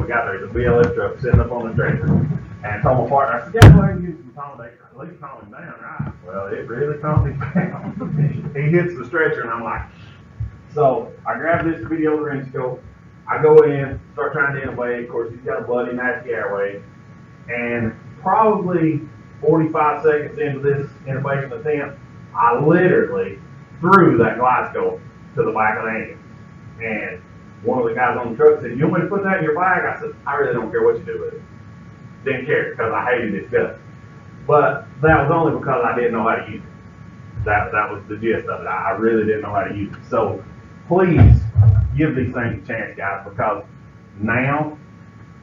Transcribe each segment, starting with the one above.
got there, the BLS truck sitting up on the stretcher. And I told my partner, I said, yeah, go ahead and use some accommodator. At least calm him down, right? Well, it really calmed him down. He hits the stretcher, and I'm like, so I grab this video laryngoscope. I go in, start trying to intubate. Of course, he's got a bloody, nasty airway. And probably 45 seconds into this intubation attempt, I literally threw that glide scope to the back of the ambulance. And one of the guys on the truck said, you want me to put that in your bag? I said, I really don't care what you do with it. Didn't care, because I hated its guts. But that was only because I didn't know how to use it. That was the gist of it. I really didn't know how to use it. So please give these things a chance, guys, because now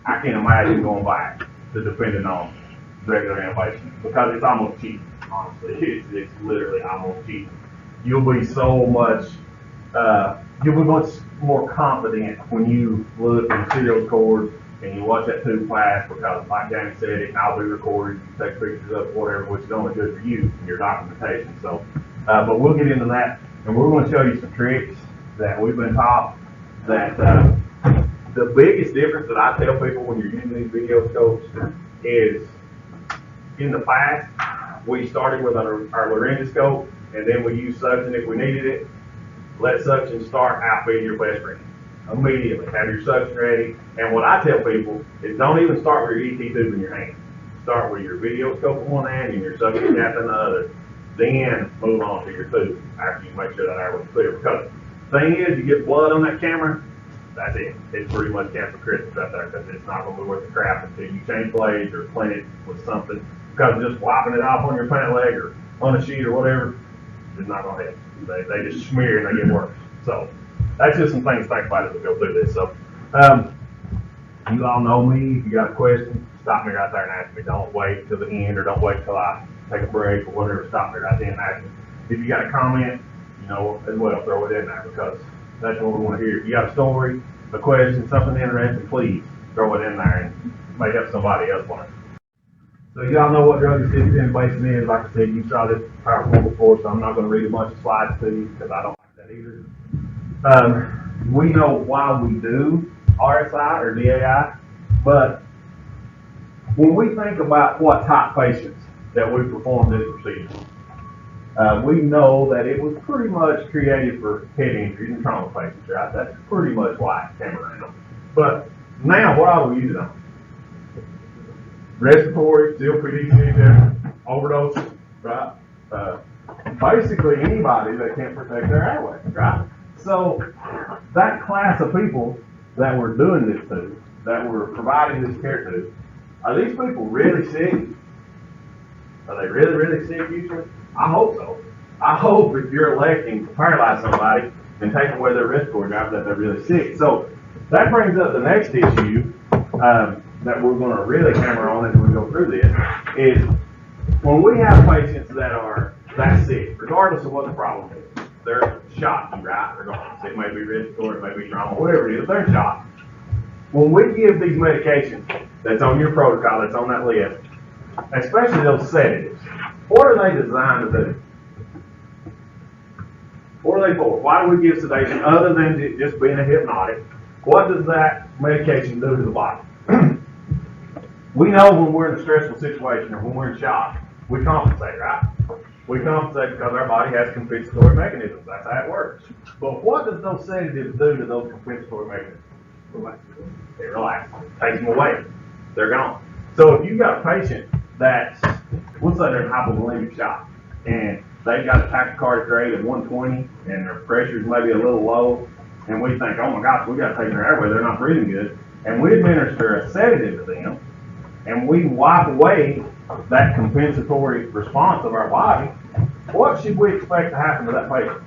I can't imagine going back to depending on regular intubation, because it's almost cheap, honestly. It's literally almost cheap. You'll be much more confident when you look and see those cords and you watch that tube pass, because like Jamie said, it can all be recorded, you can take pictures of it, whatever, which is only good for you and your documentation. So, but we'll get into that, and we're going to show you some tricks that we've been taught. That the biggest difference that I tell people when you're using these video scopes is, in the past, we started with our laryngoscope, and then we used suction if we needed it. Let suction start out being your best friend. Immediately, have your suction ready. And what I tell people is, don't even start with your ET tube in your hand. Start with your video scope in one hand and your suction cap in the other. Then move on to your tube after you make sure that airway's clear. Because the thing is, you get blood on that camera, that's it. It's pretty much canceled Christmas right there, because it's not going to be worth the crap until you change blades or clean it with something. Because just wiping it off on your pant leg or on a sheet or whatever is not going to help. They just smear and they get worse. So that's just some things to think about as we go through this. So you all know me. If you got a question, stop me right there and ask me. Don't wait till the end, or don't wait till I take a break or whatever. Stop me right then and ask me. If you got a comment, as well, throw it in there, because that's what we want to hear. If you got a story, a question, something interesting, please throw it in there and may help somebody else learn. So y'all know what drug-assisted intubation is. Like I said, you saw this PowerPoint before, so I'm not going to read a bunch of slides to you, because I don't like that either. We know why we do RSI or DAI, but when we think about what type patients that we perform this procedure, we know that it was pretty much created for head injuries and trauma patients, right? That's pretty much why it came around. But now, what are we using on? Respiratory, COPD, overdose, right? Basically anybody that can't protect their airway, right? So that class of people that we're doing this to, that we're providing this care to, are these people really sick? Are they really, really sick usually? I hope so. I hope if you're electing to paralyze somebody and take away their respiratory drive that they're really sick. So that brings up the next issue that we're going to really hammer on as we go through this, is when we have patients that are that sick, regardless of what the problem is, they're shocked, right? Regardless, it may be respiratory, it may be trauma, whatever it is, they're shocked. When we give these medications that's on your protocol, that's on that list, especially those sedatives, what are they designed to do? What are they for? Why do we give sedation other than just being a hypnotic? What does that medication do to the body? We know when we're in a stressful situation or when we're in shock, we compensate, right? We compensate because our body has compensatory mechanisms. That's how it works. But what does those sedatives do to those compensatory mechanisms? They relax. Takes them away. They're gone. So if you've got a patient that's, let's say they're in hypovolemic shock, and they've got a tachycardic rate of 120, and their pressure's maybe a little low, and we think, oh my gosh, we got to take their airway, they're not breathing good, and we administer a sedative to them, and we wipe away that compensatory response of our body, what should we expect to happen to that patient?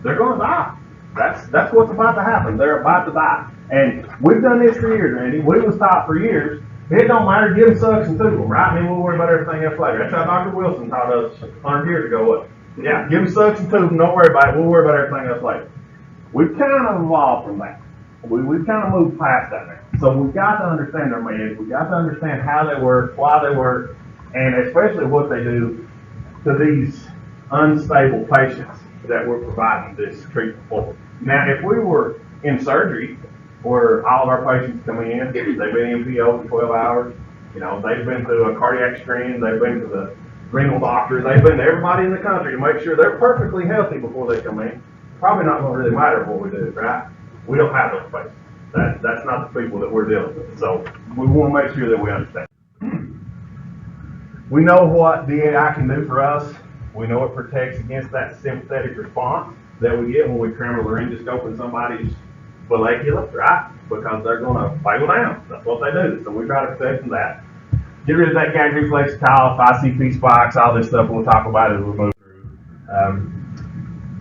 They're going to die. That's what's about to happen. They're about to die. And we've done this for years, Randy. We was taught for years, it don't matter, give them suction to them, right? And then we'll worry about everything else later. That's how Dr. Wilson taught us 100 years ago. Yeah, give them suction to them, don't worry about it, we'll worry about everything else later. We've kind of evolved from that. We've kind of moved past that now. So we've got to understand their meds, we've got to understand how they work, why they work, and especially what they do to these unstable patients that we're providing this treatment for. Now, if we were in surgery where all of our patients come in, they've been MPO for 12 hours, you know, they've been through a cardiac screen, they've been to the renal doctor, they've been to everybody in the country to make sure they're perfectly healthy before they come in. Probably not going to really matter what we do, right? We don't have those patients. That's not the people that we're dealing with. So we want to make sure that we understand. We know what DAI can do for us. We know it protects against that sympathetic response that we get when we cram a laryngoscope in somebody's vallecula, right? Because they're going to fail down. That's what they do. So we try to protect from that. Get rid of that gag reflex tile, ICP spikes, all this stuff we'll talk about as we move through.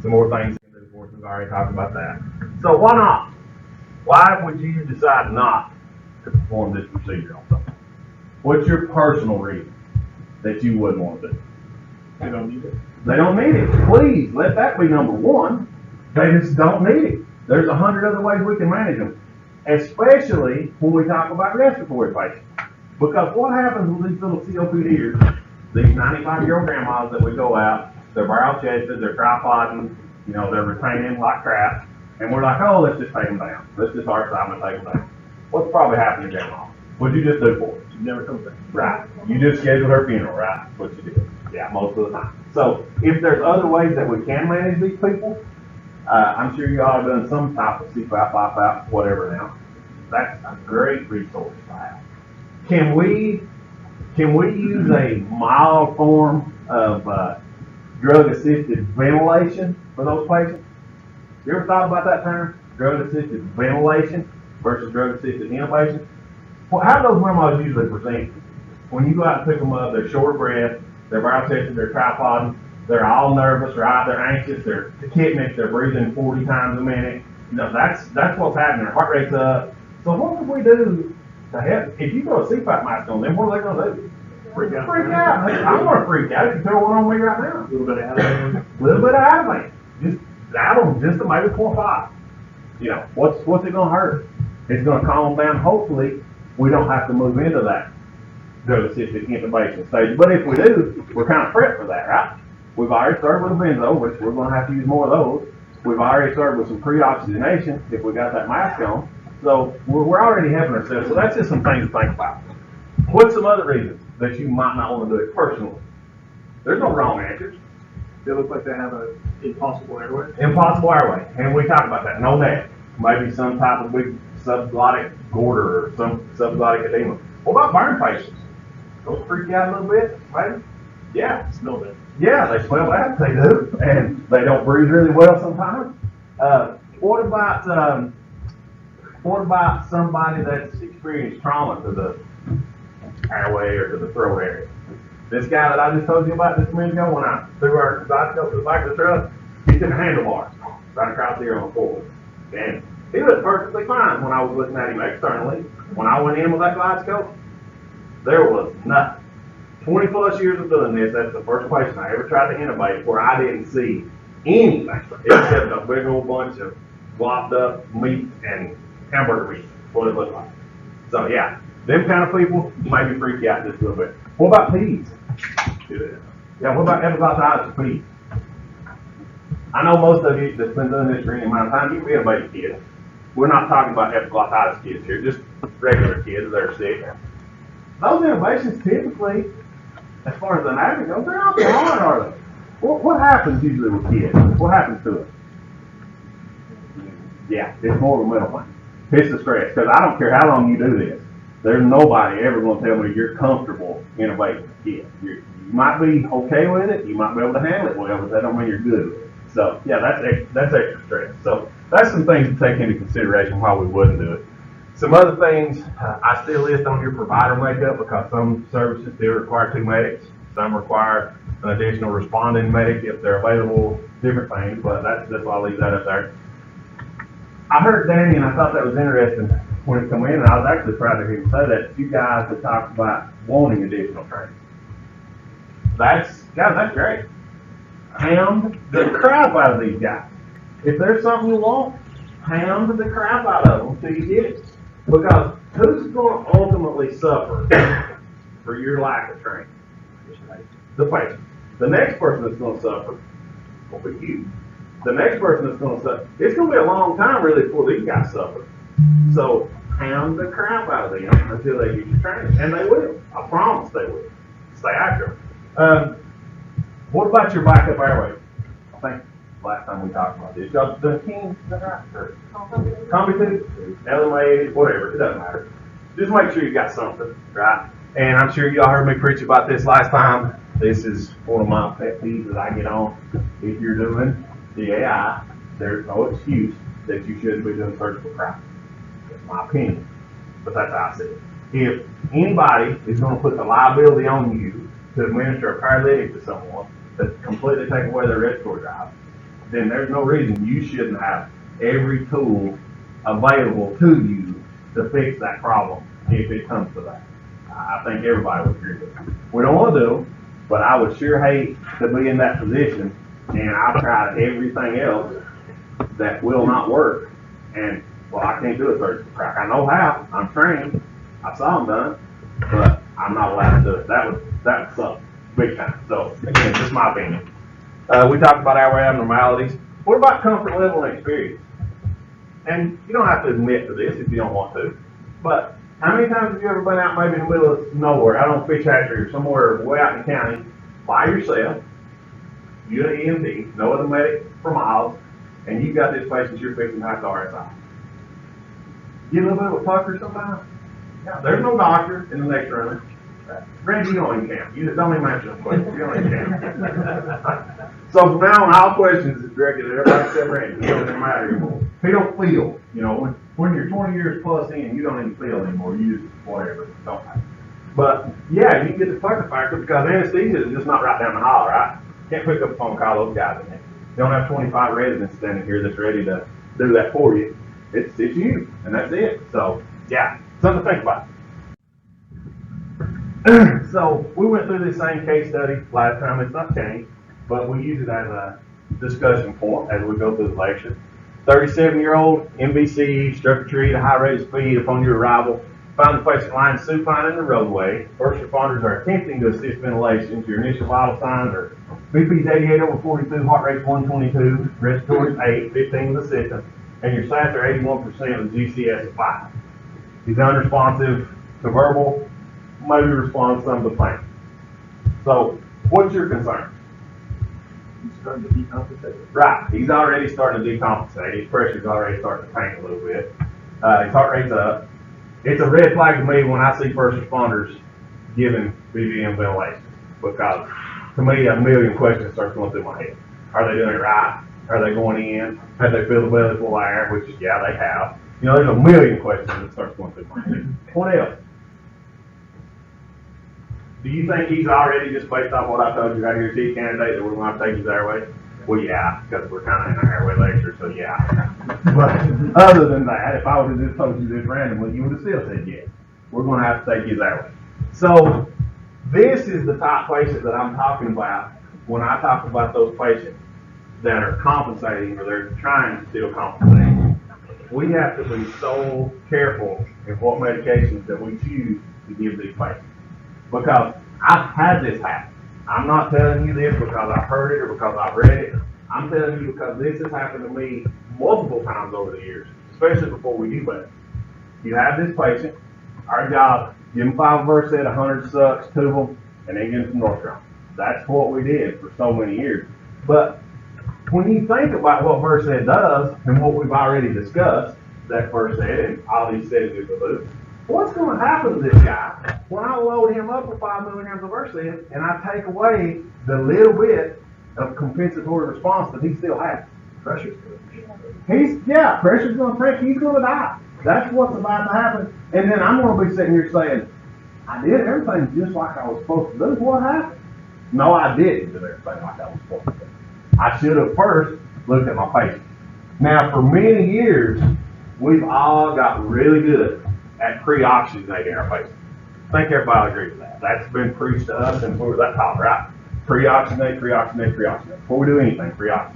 Some more things we can do for us. We've already talked about that. So why not? Why would you decide not to perform this procedure on someone? What's your personal reason that you wouldn't want to do? They don't need it. They don't need it. Please, let that be number one. They just don't need it. There's 100 other ways we can manage them, especially when we talk about respiratory patients. Because what happens with these little COPDers, these 95-year-old grandmas that we go out, they're barrel chested, they're tripoding, you know, they're retaining like crap, and we're like, oh, let's just take them down. Let's just arch them and take them down. What's probably happening to grandma? What'd you just do for her? She never comes back. Right. You just scheduled her funeral, right? That's what you did. Yeah, most of the time. So if there's other ways that we can manage these people, I'm sure you all have done some type of CPAP, BiPAP, whatever now. That's a great resource to have. Can we use a mild form of drug-assisted ventilation for those patients? You ever thought about that term? Drug-assisted ventilation versus drug-assisted intubation? Well, how do those grandmas usually present? When you go out and pick them up, they're short of breath, they're barrel chested, they're tripoding, they're all nervous, right? They're anxious, they're tachypnic, they're breathing 40 times a minute. You know, that's what's happening. Their heart rate's up. So what can we do to help? If you throw a CPAP mask on them, what are they going to do? Freak out. Freak out. I'm going to freak out if you throw one on me right now. A little bit of Ativan. A little bit of Ativan. Just add them just to maybe 4 or 5. You know, what's it going to hurt? It's going to calm them down. Hopefully, we don't have to move into that drug-assisted intubation stage. But if we do, we're kind of prepped for that, right? We've already started with a benzo, which we're going to have to use more of those. We've already started with some pre-oxygenation if we got that mask on. So we're already helping ourselves. So that's just some things to think about. What's some other reasons that you might not want to do it personally? There's no wrong answers. They look like they have an impossible airway. Impossible airway, and we talked about that. No neck. Maybe some type of big subglottic goiter or some subglottic edema. What about burn patients? Those freak you out a little bit, maybe? Yeah. Smell that. Yeah, they smell bad, they do, and they don't breathe really well sometimes. What about somebody that's experienced trauma to the airway or to the throat area? This guy that I just told you about just a minute ago, when I threw our endoscope to the back of the truck, he took a handlebar right across here on the floor. And he looked perfectly fine when I was looking at him externally. When I went in with that endoscope, there was nothing. 20 plus years of doing this, that's the first patient I ever tried to intubate where I didn't see anything except a big old bunch of blopped up meat and hamburger meat. That's what it looked like. So yeah, them kind of people maybe freak you out just a little bit. What about peds? Yeah, what about epiglottitis for peds? I know most of you that's been doing this for any amount of time, you've been intubated kids. We're not talking about epiglottitis kids here, just regular kids that are sick. Those intubations typically, as far as the anatomy goes, they're not so hard, are they? What happens usually with kids? What happens to them? Yeah, it's more of a mental thing. It's the stress, because I don't care how long you do this. There's nobody ever going to tell me you're comfortable intubating a kid. You might be okay with it, you might be able to handle it well, but that don't mean you're good with it. So yeah, that's extra stress. So that's some things to take into consideration why we wouldn't do it. Some other things I still list on your provider makeup because some services still require 2 medics. Some require an additional responding medic if they're available, different things, but that's why I leave that up there. I heard Danny, and I thought that was interesting when it came in, and I was actually proud to hear him say that you guys have talked about wanting additional training. Guys, that's great. Hound the crap out of these guys. If there's something you want, hound the crap out of them till you get it. Because who's going to ultimately suffer for your lack of training? The patient. The next person that's going to suffer will be you. The next person that's going to suffer, it's going to be a long time really before these guys suffer. So pound the crap out of them until they get your training, and they will. I promise they will. Stay after them. What about your backup airway? I think last time we talked about this. Y'all done King, is that right? Or Combi 2, LMA, whatever, it doesn't matter. Just make sure you got something, right? And I'm sure y'all heard me preach about this last time. This is one of my pet peeves that I get on. If you're doing DAI, there's no excuse that you shouldn't be doing surgical crap. That's my opinion, but that's how I see it. If anybody is going to put the liability on you to administer a paralytic to someone that completely take away their respiratory drive, then there's no reason you shouldn't have every tool available to you to fix that problem if it comes to that. I think everybody would agree with it. We don't want to do them, but I would sure hate to be in that position, and I've tried everything else that will not work, and well, I can't do a surgical crack. I know how. I'm trained. I saw them done, but I'm not allowed to do it. That would suck big time. So again, just my opinion. We talked about airway abnormalities. What about comfort level and experience? And you don't have to admit to this if you don't want to, but how many times have you ever been out maybe in the middle of nowhere, out on Fish Hatchery or somewhere way out in the county, by yourself, you and an EMT, no other medic for miles, and you've got this patient you're fixing to have to RSI? Get a little bit of a pucker sometimes? Yeah, there's no doctor in the next room. Randy, you don't even count. You just don't even answer the question. You don't even count. So from now on, all questions is directed at everybody except Randy. It doesn't matter anymore. He don't feel, you know, when you're 20 years plus in, you don't even feel anymore. You just whatever. Don't matter. But yeah, you can get the pucker factor because anesthesia is just not right down the hall, right? Can't pick up a phone call those guys in there. You don't have 25 residents standing here that's ready to do that for you. It's you, and that's it. So yeah, something to think about. So we went through this same case study last time. It's not changed, but we use it as a discussion point as we go through the lecture. 37-year-old MVC struck a tree at a high rate of speed upon your arrival. Found the patient lying supine in the roadway. First responders are attempting to assist ventilation. Your initial vital signs are BP is 88 over 42, heart rate 122, respiratory is 8, 15 with assistance, and your SATs are 81% with GCS of 5. He's unresponsive to verbal, maybe responds to some of the pain. So, what's your concern? He's starting to decompensate. Right, he's already starting to decompensate. His pressure's already starting to tank a little bit. His heart rate's up. It's a red flag to me when I see first responders giving BVM ventilation, because to me a million questions start going through my head. Are they doing it right? Are they going in? Have they filled the belly full of air? Which, yeah, they have. You know, there's a million questions that start going through my head. What else? Do you think he's already, just based off what I told you right here, chief candidate, that we're going to take his airway? Well, yeah, because we're kind of in an airway lecture, so yeah. But other than that, if I would have just told you this randomly, you would have still said yes. We're going to have to take his airway. So this is the type patient that I'm talking about when I talk about those patients that are compensating or they're trying to still compensate. We have to be so careful in what medications that we choose to give these patients. Because I've had this happen. I'm not telling you this because I've heard it or because I've read it. I'm telling you because this has happened to me multiple times over the years, especially before we do that. You have this patient, our job, give them 5 Versed, 100 sucks, tube them, and then give them some Northern. That's what we did for so many years. But when you think about what Versed does and what we've already discussed, that Versed and all these settings we do, what's going to happen to this guy when I load him up with 5 milligrams of Versed and I take away the little bit of compensatory response that he still has? Pressure's good. Pressure's going to tank. He's going to die. That's what's about to happen. And then I'm going to be sitting here saying, I did everything just like I was supposed to do. What happened? No, I didn't do everything like I was supposed to do. I should have first looked at my patient. Now, for many years, we've all got really good at pre-oxygenating our patients. I think everybody agrees with that. That's been preached to us since we were that tall, right? Pre-oxygenate, pre-oxygenate, pre-oxygenate. Before we do anything, pre-oxygenate.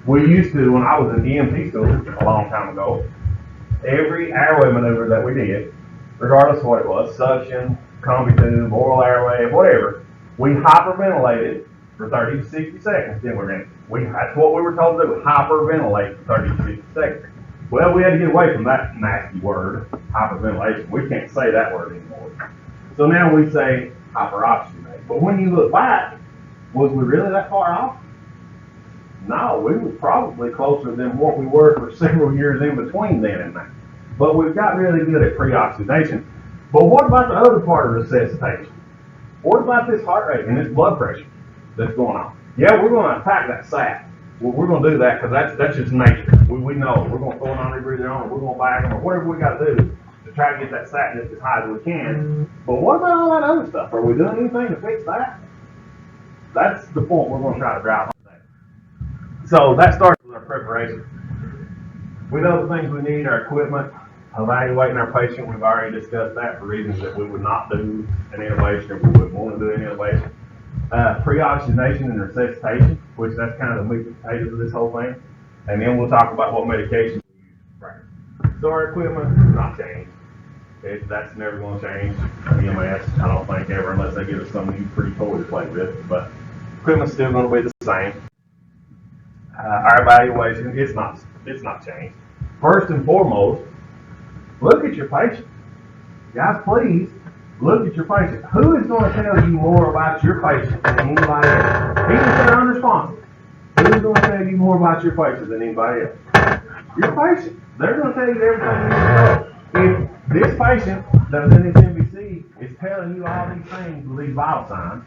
We used to, when I was in EMT school a long time ago, every airway maneuver that we did, regardless of what it was, suction, combi tube, oral airway, whatever, we hyperventilated for 30 to 60 seconds. Then that's what we were told to do, hyperventilate for 30 to 60 seconds. Well, we had to get away from that nasty word, hyperventilation. We can't say that word anymore. So now we say hyperoxygenate. But when you look back, was we really that far off? No, we were probably closer than what we were for several years in between then and now. But we've got really good at pre-oxidation. But what about the other part of resuscitation? What about this heart rate and this blood pressure that's going on? Yeah, we're going to attack that sap. Well, we're going to do that because that's just nature. We know we're going to throw an on-rebreather on, or we're going to bag them, or whatever we got to do to try to get that satness as high as we can. But what about all that other stuff? Are we doing anything to fix that? That's the point we're going to try to drive home today. So that starts with our preparation. We know the things we need, our equipment, evaluating our patient. We've already discussed that for reasons that we would not do an intubation or we would want to do an intubation. Pre-oxygenation and resuscitation, which that's kind of the meat and potatoes of this whole thing. And then we'll talk about what medications we use for practice. So our equipment is not changed. That's never going to change. EMS, I don't think ever, unless they give us some new pretty toy to play with. But equipment's still going to be the same. Our evaluation, it's not changed. First and foremost, look at your patient. Guys, please look at your patient. Who is going to tell you more about your patient than anybody else? Even if they're unresponsive. Who's going to tell you more about your patient than anybody else? Your patient. They're going to tell you everything you need to know. If this patient that's in this MVC is telling you all these things with these vital signs,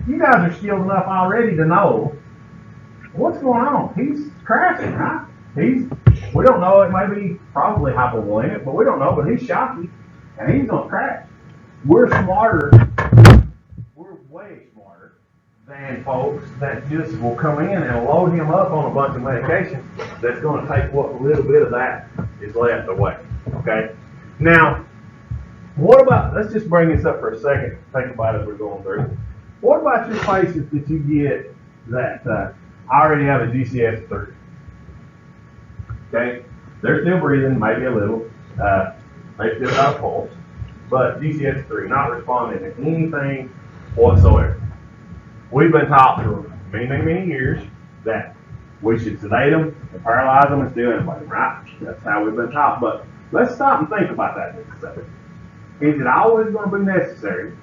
you guys are skilled enough already to know what's going on. He's crashing, right? We don't know, it may be probably hypovolemic, but we don't know, but he's shocky and he's going to crash. We're way smarter than folks that just will come in and load him up on a bunch of medication that's going to take what little bit of that is left away, okay? Now, what about, let's just bring this up for a second, think about it as we're going through. What about your patients that you get that already have a GCS-3? Okay, they're still breathing, maybe a little, they still got a pulse, but GCS-3, not responding to anything whatsoever. We've been taught for many years that we should sedate them and paralyze them and still intubate them, right? That's how we've been taught, but let's stop and think about that just a second. Is it always going to be necessary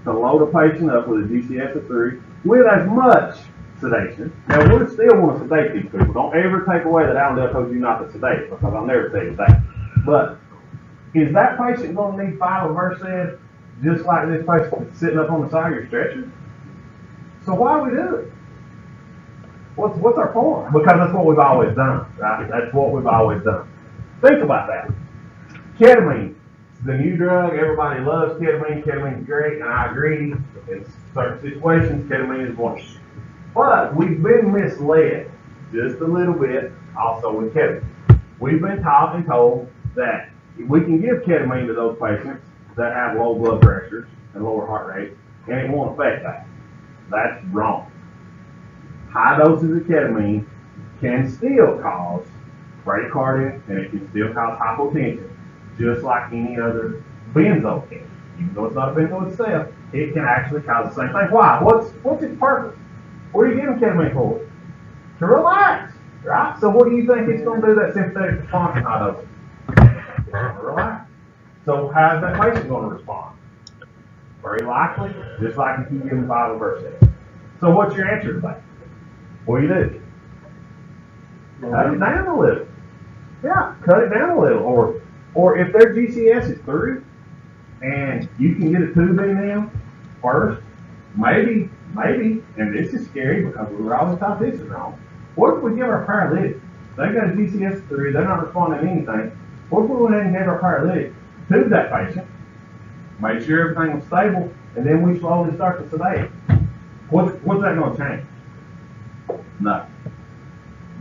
to load a patient up with a GCS-3 with as much sedation? Now, we still want to sedate these people. Don't ever take away that Allendale told you not to sedate, because I'll never tell you that. But is that patient going to need 5 of Versed just like this patient that's sitting up on the side of your stretcher? So why we do it? What's our point? Because that's what we've always done, right? That's what we've always done. Think about that. Ketamine, the new drug. Everybody loves ketamine. Ketamine's great, and I agree. In certain situations, ketamine is one. But we've been misled just a little bit also with ketamine. We've been taught and told that we can give ketamine to those patients that have low blood pressures and lower heart rates, and it won't affect that. That's wrong. High doses of ketamine can still cause bradycardia, and it can still cause hypotension, just like any other benzo can. Even though it's not a benzo itself, it can actually cause the same thing. Why? What's its purpose? What are you giving ketamine for? To relax, right? So what do you think it's going to do, that sympathetic response in high doses? It's going to relax. So how's that patient going to respond? Very likely, just like if you give them 5 of Versed. So what's your answer to that? What do you do? Cut it down a little. Yeah, cut it down a little. Or if their GCS is 3 and you can get a tube in them first, maybe, and this is scary because we were always taught this is wrong. What if we give our paralytic? They got a GCS 3, they're not responding to anything. What if we went ahead and gave our paralytic tube that patient, make sure everything was stable, and then we slowly start to sedate? What's that going to change? Nothing.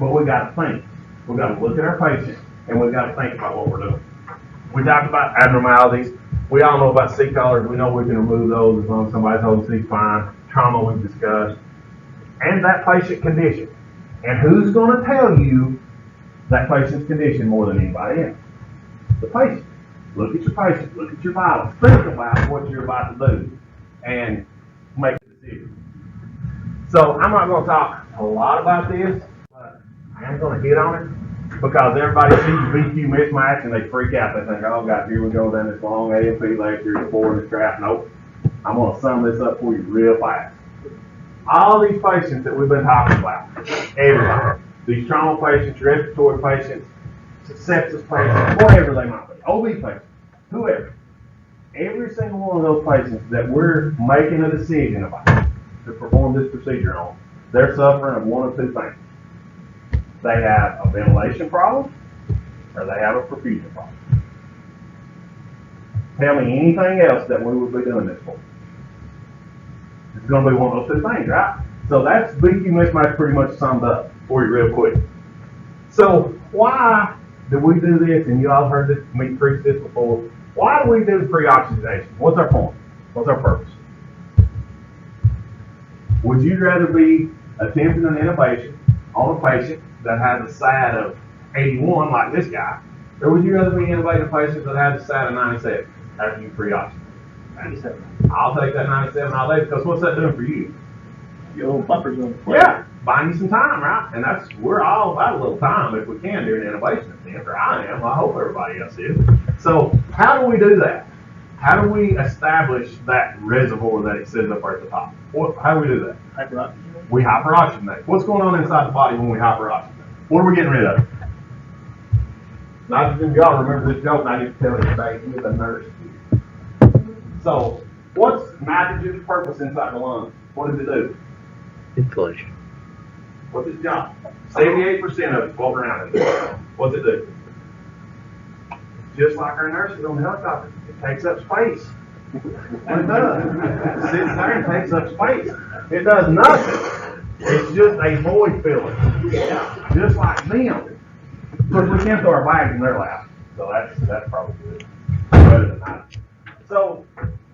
But we got to think. We got to look at our patient, and we got to think about what we're doing. We talked about abnormalities. We all know about C-collars. We know we can remove those as long as somebody's holding C spine. Trauma we've discussed. And that patient condition. And who's going to tell you that patient's condition more than anybody else? The patient. Look at your patient. Look at your vitals. Think about what you're about to do and make a decision. So I'm not going to talk a lot about this, but I am going to hit on it. Because everybody sees the BQ mismatch and they freak out. They think, oh God, here we go down this long AMP lecture, before this crap. Nope. I'm going to sum this up for you real fast. All these patients that we've been talking about, everybody, these trauma patients, respiratory patients, sepsis patients, whatever they might be, OB patients, whoever, every single one of those patients that we're making a decision about to perform this procedure on, they're suffering of one of two things. They have a ventilation problem, or they have a perfusion problem. Tell me anything else that we would be doing this for. It's going to be one of those two things, right? So that's BQ mismatch pretty much summed up for you real quick. So why do we do this? And you all heard this, me preach this before. Why do we do pre-oxygenation? What's our point? What's our purpose? Would you rather be attempting an intubation on a patient that has a SAT of 81 like this guy, or would you rather be intubating a patient that has a SAT of 97 after you pre-oxygenate? 97. I'll take that 97 all day, because what's that doing for you? Your little buffer's on the plate. Yeah, buying you some time, right? And we're all about a little time if we can during the intubation attempt, or I am. I hope everybody else is. So how do we do that? How do we establish that reservoir that it says up there at the top? How do we do that? Hyperoxygenate. We hyperoxygenate. What's going on inside the body when we hyperoxygenate? What are we getting rid of? Nitrogen. Y'all remember this joke? I need to tell you today. He's a nurse. So, what's nitrogen's purpose inside the lungs? What does it do? Inflation. What's its job? 78% of it's floating around in there. What's it do? Just like our nurses on the helicopter, it takes up space. What it does, it sits there and takes up space. It does nothing. It's just a void filler. Just like them. Of course, we can't throw our bags in their lap, so that's probably good. Better than that. So,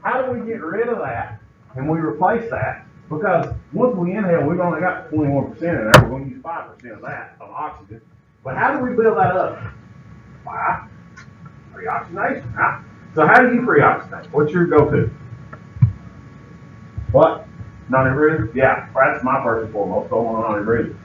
how do we get rid of that and we replace that? Because once we inhale, we've only got 21% in there. We're going to use 5% of that, of oxygen. But how do we build that up? By pre-oxygenation, right? So how do you pre-oxygenate? What's your go-to? What? Non-rebreather? Yeah, that's my first and foremost. Go on non-rebreather.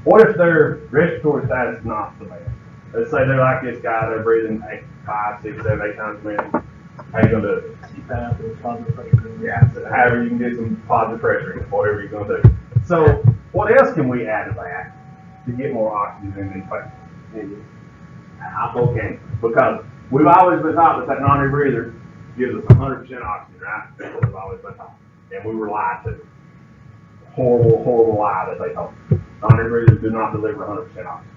What if their respiratory status is not the best? Let's say they're like this guy, they're breathing 5, 6, 7, 8 times a minute. How you going to do it? CPAP or positive pressure. Yeah, so however you can get some positive pressure in, whatever you're going to do. So what else can we add to that to get more oxygen in these patients? Hypocaine. Because we've always been taught that non-rebreather gives us 100% oxygen, right? That's what we've always been taught. And we were lied to. Horrible, horrible lie that they told us. Non-rebreathers do not deliver 100% oxygen.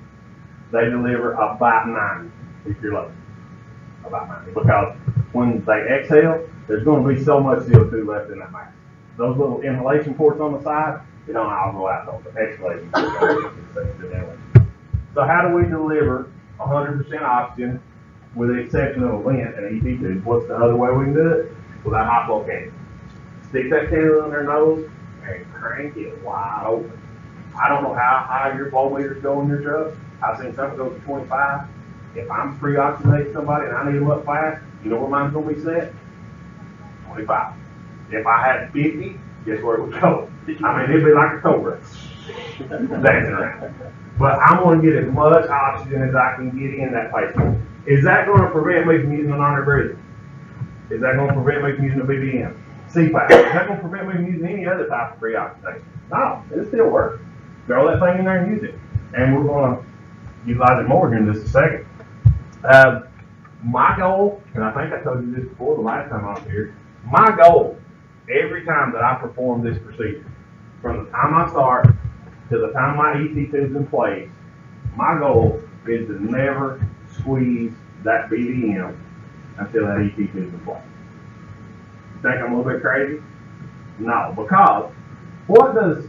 They deliver about 90 if you're lucky. About 90. Because when they exhale, there's going to be so much CO2 left in that mask. Those little inhalation ports on the side, they don't all go out those exhalation ports. So how do we deliver 100% oxygen with the exception of a vent and an ET tube? What's the other way we can do it? Without hot blow cannula. Stick that cannula in their nose and crank it wide open. I don't know how high your flow meters go in your truck. I've seen some go to 25. If I'm pre-oxygenating somebody and I need them up fast, you know where mine's going to be set? 25. If I had 50, guess where it would go? I mean, it'd be like a cobra dancing around. But I'm going to get as much oxygen as I can get in that patient. Is that going to prevent me from using a non-rebreather? Is that going to prevent me from using a BBM? CPAP? Is that going to prevent me from using any other type of pre-oxygenation? No, it'll still work. Throw that thing in there and use it. And we're going to utilize it more here in just a second. My goal, and I think I told you this before the last time I was here, my goal every time that I perform this procedure, from the time I start to the time my ET tube's in place, my goal is to never squeeze that BDM until that ET tube's in place. You think I'm a little bit crazy? No, because what does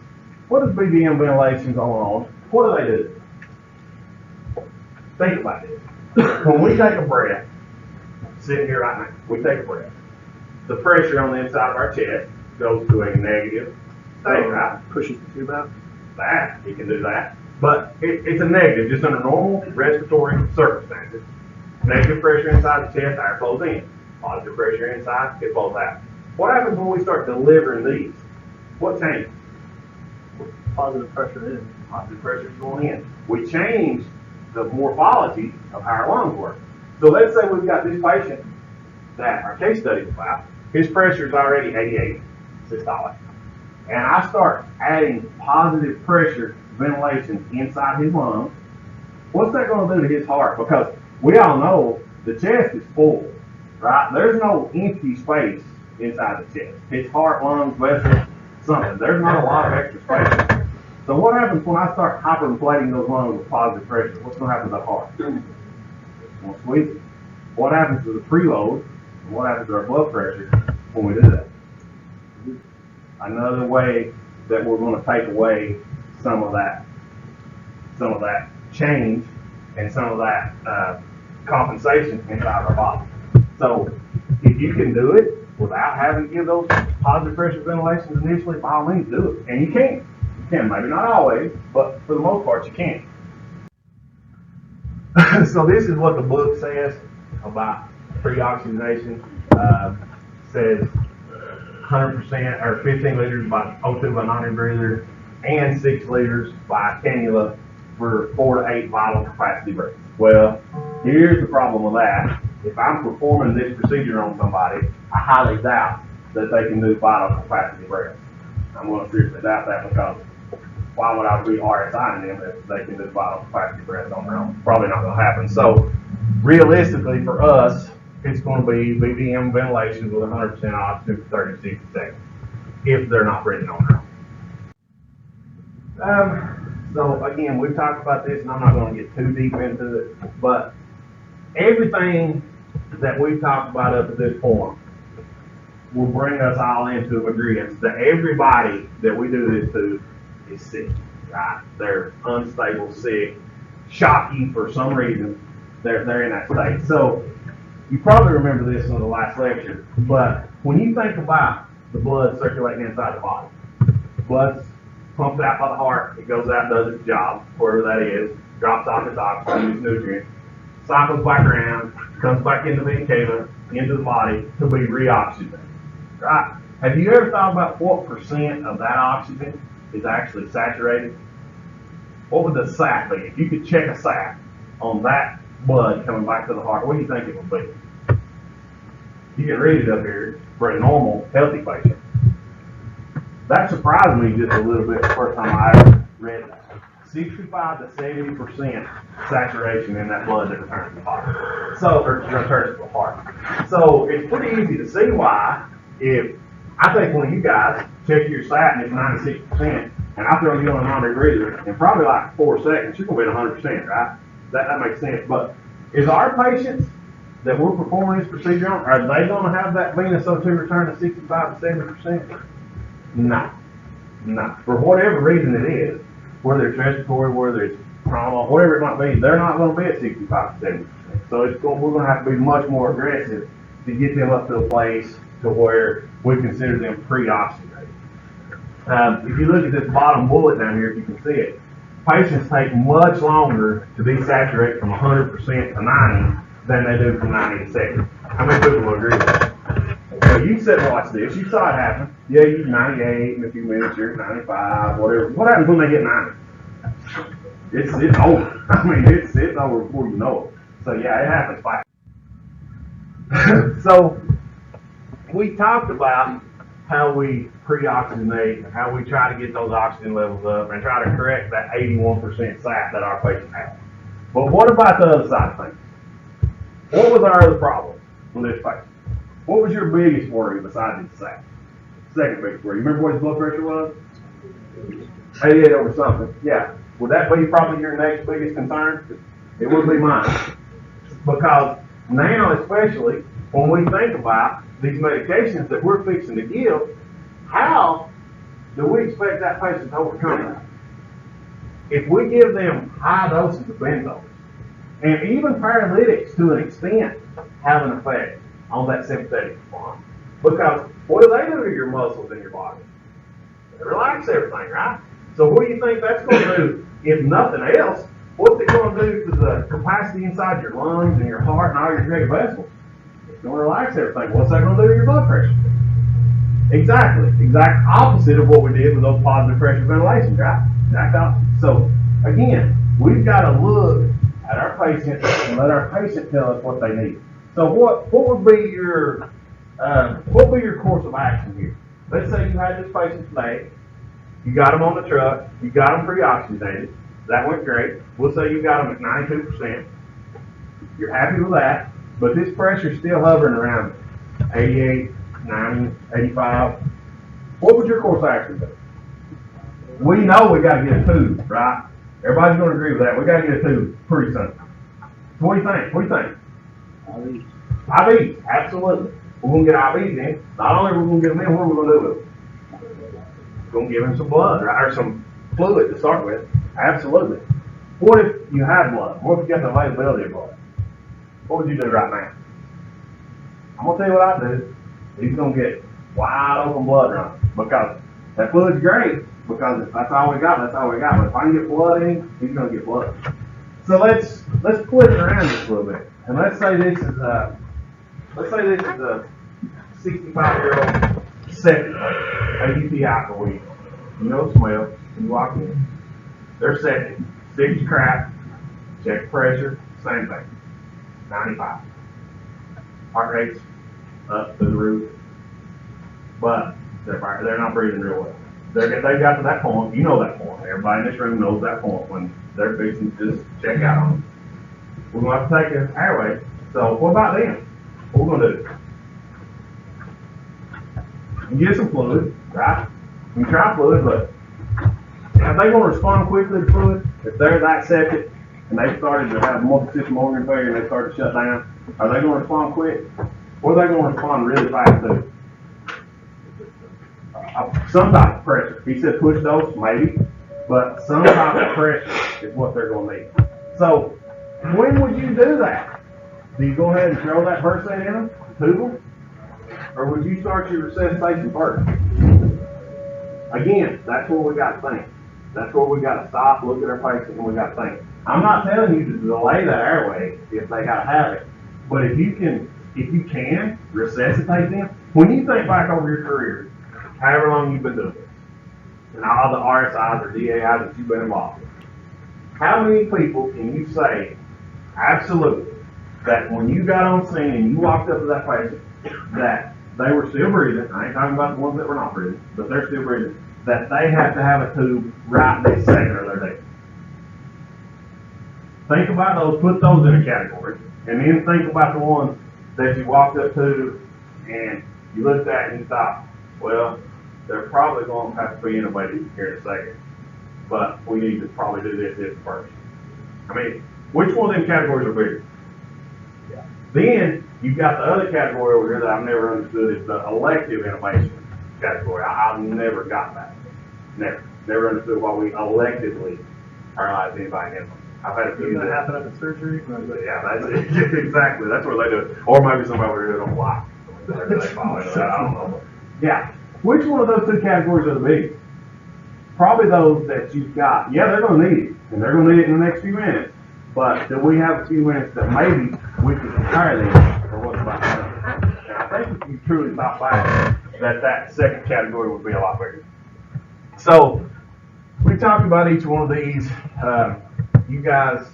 BDM ventilation go on? What do they do? Think about this. When we take a breath, sitting here right now, we take a breath. The pressure on the inside of our chest goes to a negative state, right? Pushes the tube out. That, he can do that. But it's a negative, just under normal respiratory circumstances. Negative pressure inside the chest, air flows in. Positive pressure inside, it flows out. What happens when we start delivering these? What changes? Positive pressure in. Positive pressure is going in. We change the morphology of how our lungs work. So let's say we've got this patient that our case study is about. His pressure is already 88 systolic. And I start adding positive pressure ventilation inside his lungs. What's that going to do to his heart? Because we all know the chest is full, right? There's no empty space inside the chest. His heart, lungs, vessels, something. There's not a lot of extra space. So what happens when I start hyperinflating those lungs with positive pressure? What's going to happen to the heart? It's going to squeeze it. What happens to the preload? And what happens to our blood pressure when we do that? Another way that we're going to take away some of that change and some of that compensation inside our body. So if you can do it without having to give those positive pressure ventilations initially, by all means do it. And you can. You can, maybe not always, but for the most part you can. So this is what the book says about pre-oxygenation. Says 100% or 15 liters by O2 by non-rebreather and 6 liters by cannula for 4 to 8 vital capacity breaths. Well, here's the problem with that. If I'm performing this procedure on somebody, I highly doubt that they can do vital capacity breaths. I'm going to seriously doubt that, because why would I be RSIing them if they can do vital capacity breaths on their own? Probably not going to happen. So realistically for us, it's going to be BVM ventilations with 100% oxygen for 30 to 60 seconds if they're not breathing on their own. So again, we've talked about this, and I'm not going to get too deep into it, but everything that we've talked about up to this point will bring us all into agreement that everybody that we do this to is sick, right? They're unstable, sick, shocky for some reason. They're in that state. So you probably remember this from the last lecture, but when you think about the blood circulating inside the body, blood's pumped out by the heart, it goes out, does its job, wherever that is, drops off its oxygen, its nutrients, cycles back around, comes back into the vena, into the body to be reoxygenated, right? Have you ever thought about what % of that oxygen is actually saturated? What would the SAT be? If you could check a SAT on that blood coming back to the heart, what do you think it would be? You can read it up here for a normal, healthy patient. That surprised me just a little bit the first time I ever read it. 65 to 70% saturation in that blood that returns to the heart. Or returns to the heart. So it's pretty easy to see why, if I think one of you guys check your SAT and it's 96%, and I throw you on a non-rebreather, in probably like 4 seconds, you're going to be at 100%, right? That makes sense. But is our patients that we're performing this procedure on, are they going to have that venous O2 return to 65 to 70%? No. For whatever reason it is, whether it's respiratory, whether it's trauma, whatever it might be, they're not going to be at 65 to 70%. So we're going to have to be much more aggressive to get them up to a place to where we consider them pre-oxygenated. If you look at this bottom bullet down here, if you can see it, patients take much longer to desaturate from 100% to 90 than they do from 90 to 70. How many people will agree with that? So you sit and watch this. You saw it happen. Yeah, you're 98 in a few minutes. You're 95, whatever. What happens when they get 90? It's over. I mean, it's over before you know it. So yeah, it happens fast. So we talked about how we pre-oxygenate and how we try to get those oxygen levels up and try to correct that 81% SAT that our patients have. But what about the other side of things? What was our other problem with this patient? What was your biggest worry besides his SAT? Second biggest worry. You remember what his blood pressure was? 88 over something. Yeah. Would that be probably your next biggest concern? It would be mine. Because now, especially, when we think about these medications that we're fixing to give, how do we expect that patient to overcome that? If we give them high doses of benzos, and even paralytics to an extent have an effect on that sympathetic response. Because what do they do to your muscles in your body? They relax everything, right? So what do you think that's going to do? If nothing else, what's it going to do to the capacity inside your lungs and your heart and all your big vessels? It's going to relax everything. What's that going to do to your blood pressure? Exactly. Exact opposite of what we did with those positive pressure ventilations, right? Exact opposite. So again, we've got to look at our patient and let our patient tell us what they need. So what would be your course of action here? Let's say you had this patient today, you got them on the truck, you got them pre-oxygenated, that went great. We'll say you got them at 92%. You're happy with that, but this pressure's still hovering around 88, 90, 85. What would your course of action be? We know we got to get a tube, right? Everybody's going to agree with that. We got to get a tube pretty soon. So what do you think? What do you think? IVs, absolutely. We're going to get IVs in. Not only are we going to get them in, what are we going to do with them? We're going to give them some blood, right? Or some fluid to start with. Absolutely. What if you had blood? What if you got the availability of blood? What would you do right now? I'm going to tell you what I do. He's going to get wide open blood runs because that fluid's great. Because if that's all we got, that's all we got. But if I can get blood in him, he's going to get blood. So let's flip it around just a little bit, and let's say this is a 65-year-old septic, a UTI for week. You know the smell. You walk in, they're septic, six crap, check pressure, same thing, 95. Heart rate's up to the roof, but they're not breathing real well. They got to that point, you know that point. Everybody in this room knows that point when they're fixing to just check out on them. We're going to have to take an airway. So what about them? What we're going to do? You get some fluid, right? You can try fluid, but if they want to respond quickly to fluid, if they're that septic and they started to have multi-system organ failure and they started to shut down, are they going to respond quick? Or are they going to respond really fast too? Some type of pressure. He said push dose, maybe, but some type of pressure is what they're going to need. So when would you do that? Do you go ahead and throw that Versed in them, tube them, or would you start your resuscitation first? Again, that's where we got to think. That's where we got to stop, look at our patient, and we got to think. I'm not telling you to delay that airway if they got to have it, but if you can resuscitate them. When you think back over your career, however long you've been doing this, and all the RSIs or DAIs that you've been involved in, how many people can you say, absolutely, that when you got on scene and you walked up to that patient, that they were still breathing, I ain't talking about the ones that were not breathing, but they're still breathing, that they have to have a tube right this second or they're dead? Think about those, put those in a category, and then think about the ones that you walked up to and you looked at and you thought, well, they're probably going to have to be intubated here in a second, but we need to probably do this first. I mean, which one of them categories are bigger? Yeah. Then you've got the other category over here that I've never understood is the elective intubation category. I've never got that. Never understood why we electively paralyze anybody in them. I've had a few Doesn't that happen at the surgery? Yeah, that's it. Exactly. That's where they do it. Or maybe somebody over here don't like. They fall into that. I don't know. Yeah. Which one of those two categories are the biggest? Probably those that you've got. Yeah, they're going to need it, and they're going to need it in the next few minutes. But do we have a few minutes that maybe we can compare them for what's about to happen? And I think if you truly thought back, that second category would be a lot bigger. So we talked about each one of these. You guys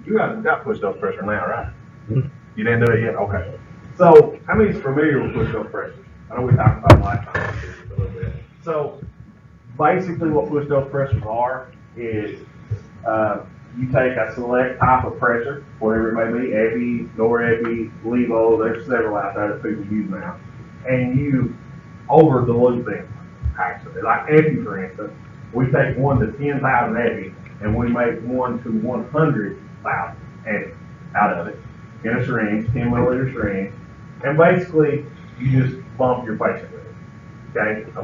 got push dose pressure now, right? You didn't do it yet? Okay. So how many is familiar with push dose pressures? I know we talked about last time a little bit. So basically what push dose pressures are is you take a select type of pressure, whatever it may be, epi, nor-epi, levo, there's several out there that people use now, and you over dilute them, actually. Like epi, for instance, we take 1 to 10,000 epi, and we make 1 to 100,000 epi out of it in a syringe, 10 milliliter syringe, and basically you just bump your patient with it. Okay, a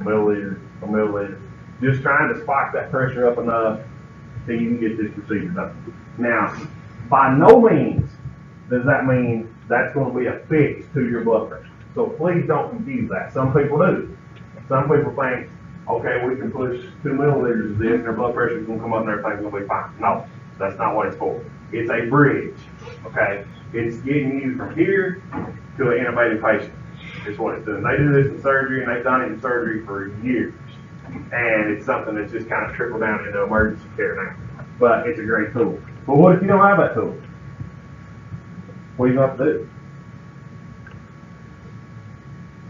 milliliter, just trying to spike that pressure up enough so you can get this procedure done. Now, by no means does that mean that's going to be a fix to your blood pressure. So please don't confuse that. Some people do. Some people think, okay, we can push 2 milliliters of this and their blood pressure is going to come up and everything's going to be fine. No, that's not what it's for. It's a bridge, okay? It's getting you from here to an intubated patient is what it's doing. They do this in surgery, and they've done it in surgery for years. And it's something that's just kind of trickled down into emergency care now. But it's a great tool. But what if you don't have that tool? What are you going to have to do?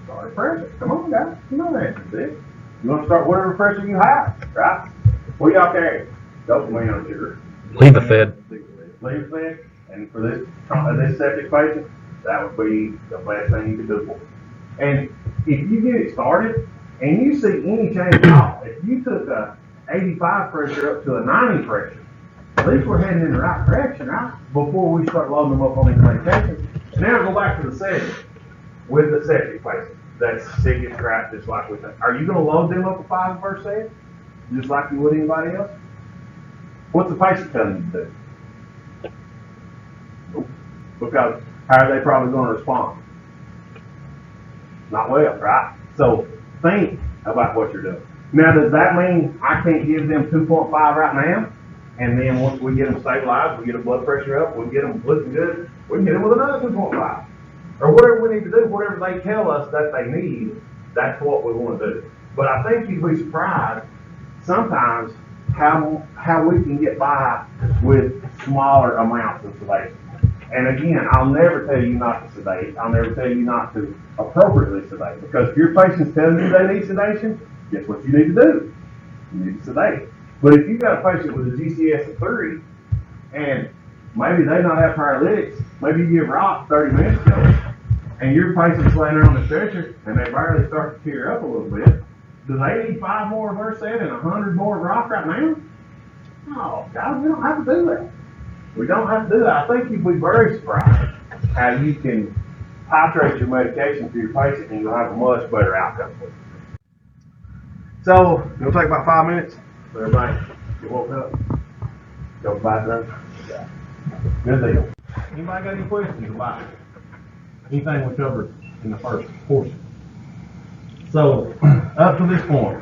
Start pressure. Come on, guys. You know the answer to this. You want to start whatever pressure you have, right? What y'all carry? Dopamine sugar. Levofed. Levofed. And for this septic patient, that would be the best thing you could do for them. And if you get it started and you see any change at all, if you took a 85 pressure up to a 90 pressure, at least we're heading in the right direction, right? Before we start loading them up on these medications. Now go back to the setting with the septic patient. That's sick as crap, just like we think. Are you going to load them up with 5 Versed, just like you would anybody else? What's the patient telling you to do? Nope. Because how are they probably going to respond? Not well, right? So think about what you're doing. Now, does that mean I can't give them 2.5 right now? And then once we get them stabilized, we get them blood pressure up, we get them looking good, we can hit them with another 2.5. Or whatever we need to do, whatever they tell us that they need, that's what we want to do. But I think you'd be surprised sometimes how we can get by with smaller amounts of sedation. And again, I'll never tell you not to sedate. I'll never tell you not to appropriately sedate. Because if your patient's telling you they need sedation, guess what you need to do? You need to sedate. But if you've got a patient with a GCS of 3, and maybe they not have paralytics, maybe you give rock 30 minutes ago, and your patient's laying there on the stretcher, and they barely start to tear up a little bit, do they need 5 more Versed and 100 more rock right now? No, guys, we don't have to do that. We don't have to do that. I think you'd be very surprised how you can titrate your medication for your patient and you'll have a much better outcome for you. So, it'll take about 5 minutes. Everybody get woke up. Go to the bathroom. Yeah. Good deal. Anybody got any questions about anything we covered in the first portion? So, up to this point,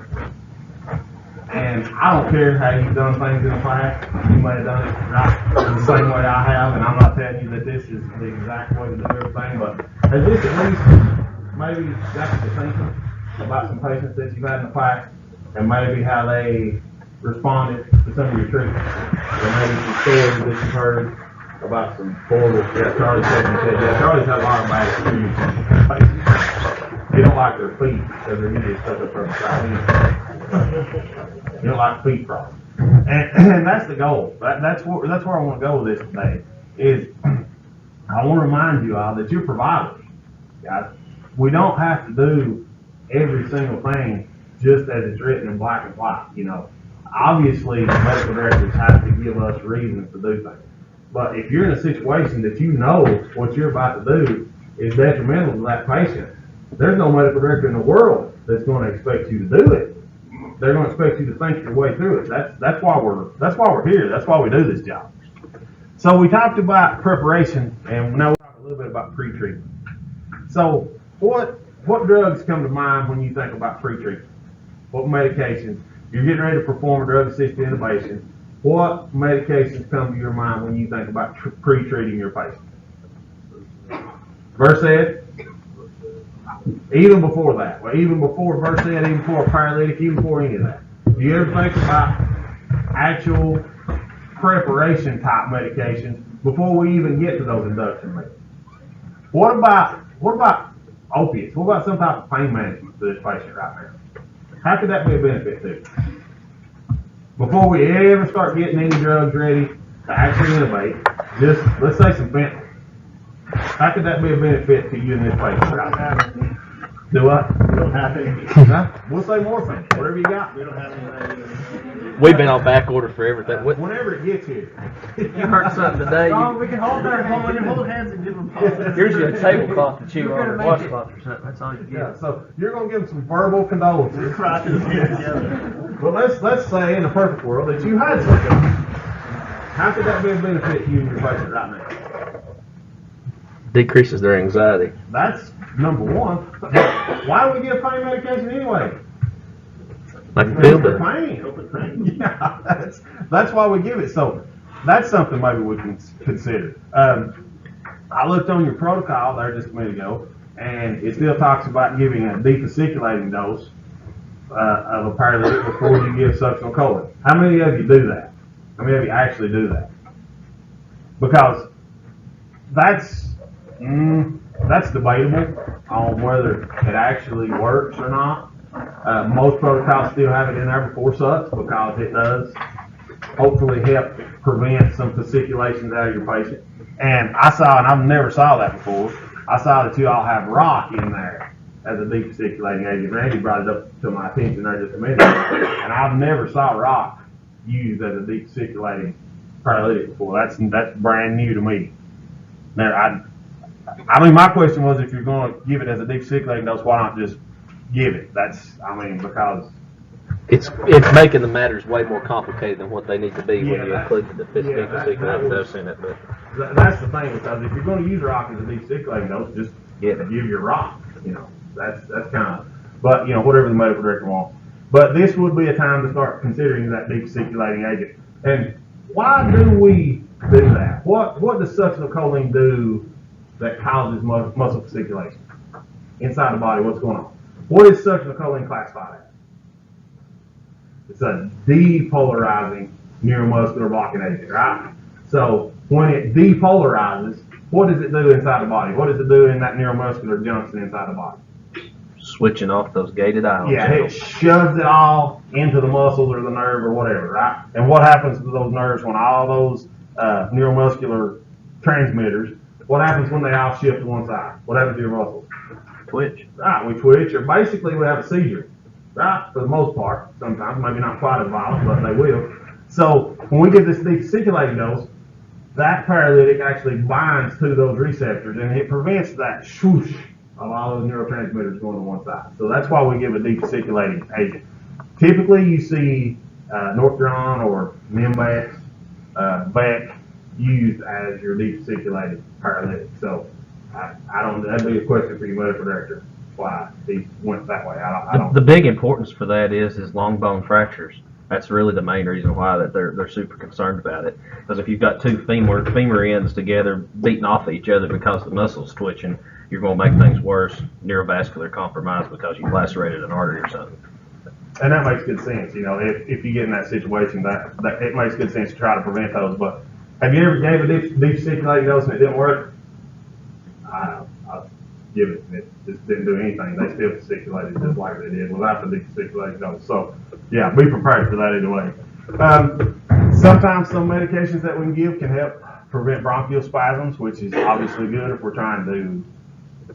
and I don't care how you've done things in the past, you may have done it right the same way I have, and I'm not telling you that this is the exact way to do everything, but has this at least maybe got you thinking about some patients that you've had in the past, and maybe how they responded to some of your treatments, or maybe some stories that you've heard about some horrible, Charlie said, Charlie's had a lot of bad experiences with patients. They don't like their feet because they're usually stuck up from the side. They don't like feet problems. And that's the goal. That's where I want to go with this today, is I want to remind you all that you're providers, guys. We don't have to do every single thing just as it's written in black and white, you know. Obviously, medical directors have to give us reasons to do things. But if you're in a situation that you know what you're about to do is detrimental to that patient, there's no medical director in the world that's going to expect you to do it. They're going to expect you to think your way through it. That's why we're here. That's why we do this job. So we talked about preparation, and now we'll talk a little bit about pre-treatment. So what drugs come to mind when you think about pre-treatment? What medications? You're getting ready to perform a drug-assisted intubation. What medications come to your mind when you think about pre-treating your patient? Versed? Even before that, well, even before Versed, even before paralytic, even before any of that. Do you ever think about actual preparation type medications before we even get to those induction methods? What about opiates? What about some type of pain management for this patient right now? How could that be a benefit to you? Before we ever start getting any drugs ready to actually intubate, just let's say some fentanyl. How could that be a benefit to you in this patient right now? Do what? We don't have any. Huh? We'll say morphine. Whatever you got. We don't have any. We've been on back order for everything. Whenever it gets here. You heard something today? We can hold our hands. We can hold hands and give them pause. Here's your tablecloth to chew on, or washcloth or something. That's all you get. Yeah, so you're going to give them some verbal condolences. Cry to the hand together. Well, let's say in a perfect world that you had something. How could that be a benefit to you and your patient right now? Decreases their anxiety. That's number one. Why do we give pain medication anyway? I can feel that. Pain. Yeah, that's why we give it. So that's something maybe we can consider. I looked on your protocol there just a minute ago, and it still talks about giving a defasciculating dose of a paralytic before you give succinylcholine. How many of you do that? How many of you actually do that? because that's debatable on whether it actually works or not. Most protocols still have it in there before sucks because it does hopefully help prevent some fasciculations out of your patient. And I've never saw that before. I saw that you all have rock in there as a defasciculating agent. Randy brought it up to my attention there just a minute ago, and I've never saw rock used as a defasciculating paralytic before. That's brand new to me. Now, I mean, my question was, if you're going to give it as a defasciculating dose, why not just give it? Because it's making the matters way more complicated than what they need to be when you include the defasciculating dose in it. But that's the thing, because if you're going to use rock as a defasciculating dose, just give your rock. That's kind of, but whatever the medical director wants. But this would be a time to start considering that defasciculating agent. And why do we do that? What does succinylcholine do that causes muscle fasciculation inside the body? What's going on? What is succinylcholine classified as? It's a depolarizing neuromuscular blocking agent, right? So when it depolarizes, what does it do inside the body? What does it do in that neuromuscular junction inside the body? switching off those gated ion Yeah, channels. it shoves it all into the muscles or the nerve or whatever, right? And what happens to those nerves when all those neuromuscular transmitters, what happens when they all shift to one side? What happens to your muscles? Twitch. Right, we twitch, or basically we have a seizure, right? For the most part, sometimes, maybe not quite as violent, but they will. So when we get this decirculating dose, that paralytic actually binds to those receptors, and it prevents that swoosh of all those neurotransmitters going to one side. So that's why we give a decirculating agent. Typically, you see Northrone or Nimbex, Beck used as your decirculating paralytic. So I don't. That'd be a question for your medical director. Why he went that way? I don't. The big importance for that is long bone fractures. That's really the main reason why that they're super concerned about it. Because if you've got two femur ends together beating off of each other because the muscle's twitching, you're going to make things worse, neurovascular compromise because you lacerated an artery or something. And that makes good sense. You know, if you get in that situation, that it makes good sense to try to prevent those. But have you ever gave a decirculating dose and it didn't work? I'll give it. It just didn't do anything. They still circulated just like they did without the decirculating dose. So, yeah, be prepared for that either way. Sometimes some medications that we can give can help prevent bronchial spasms, which is obviously good if we're trying to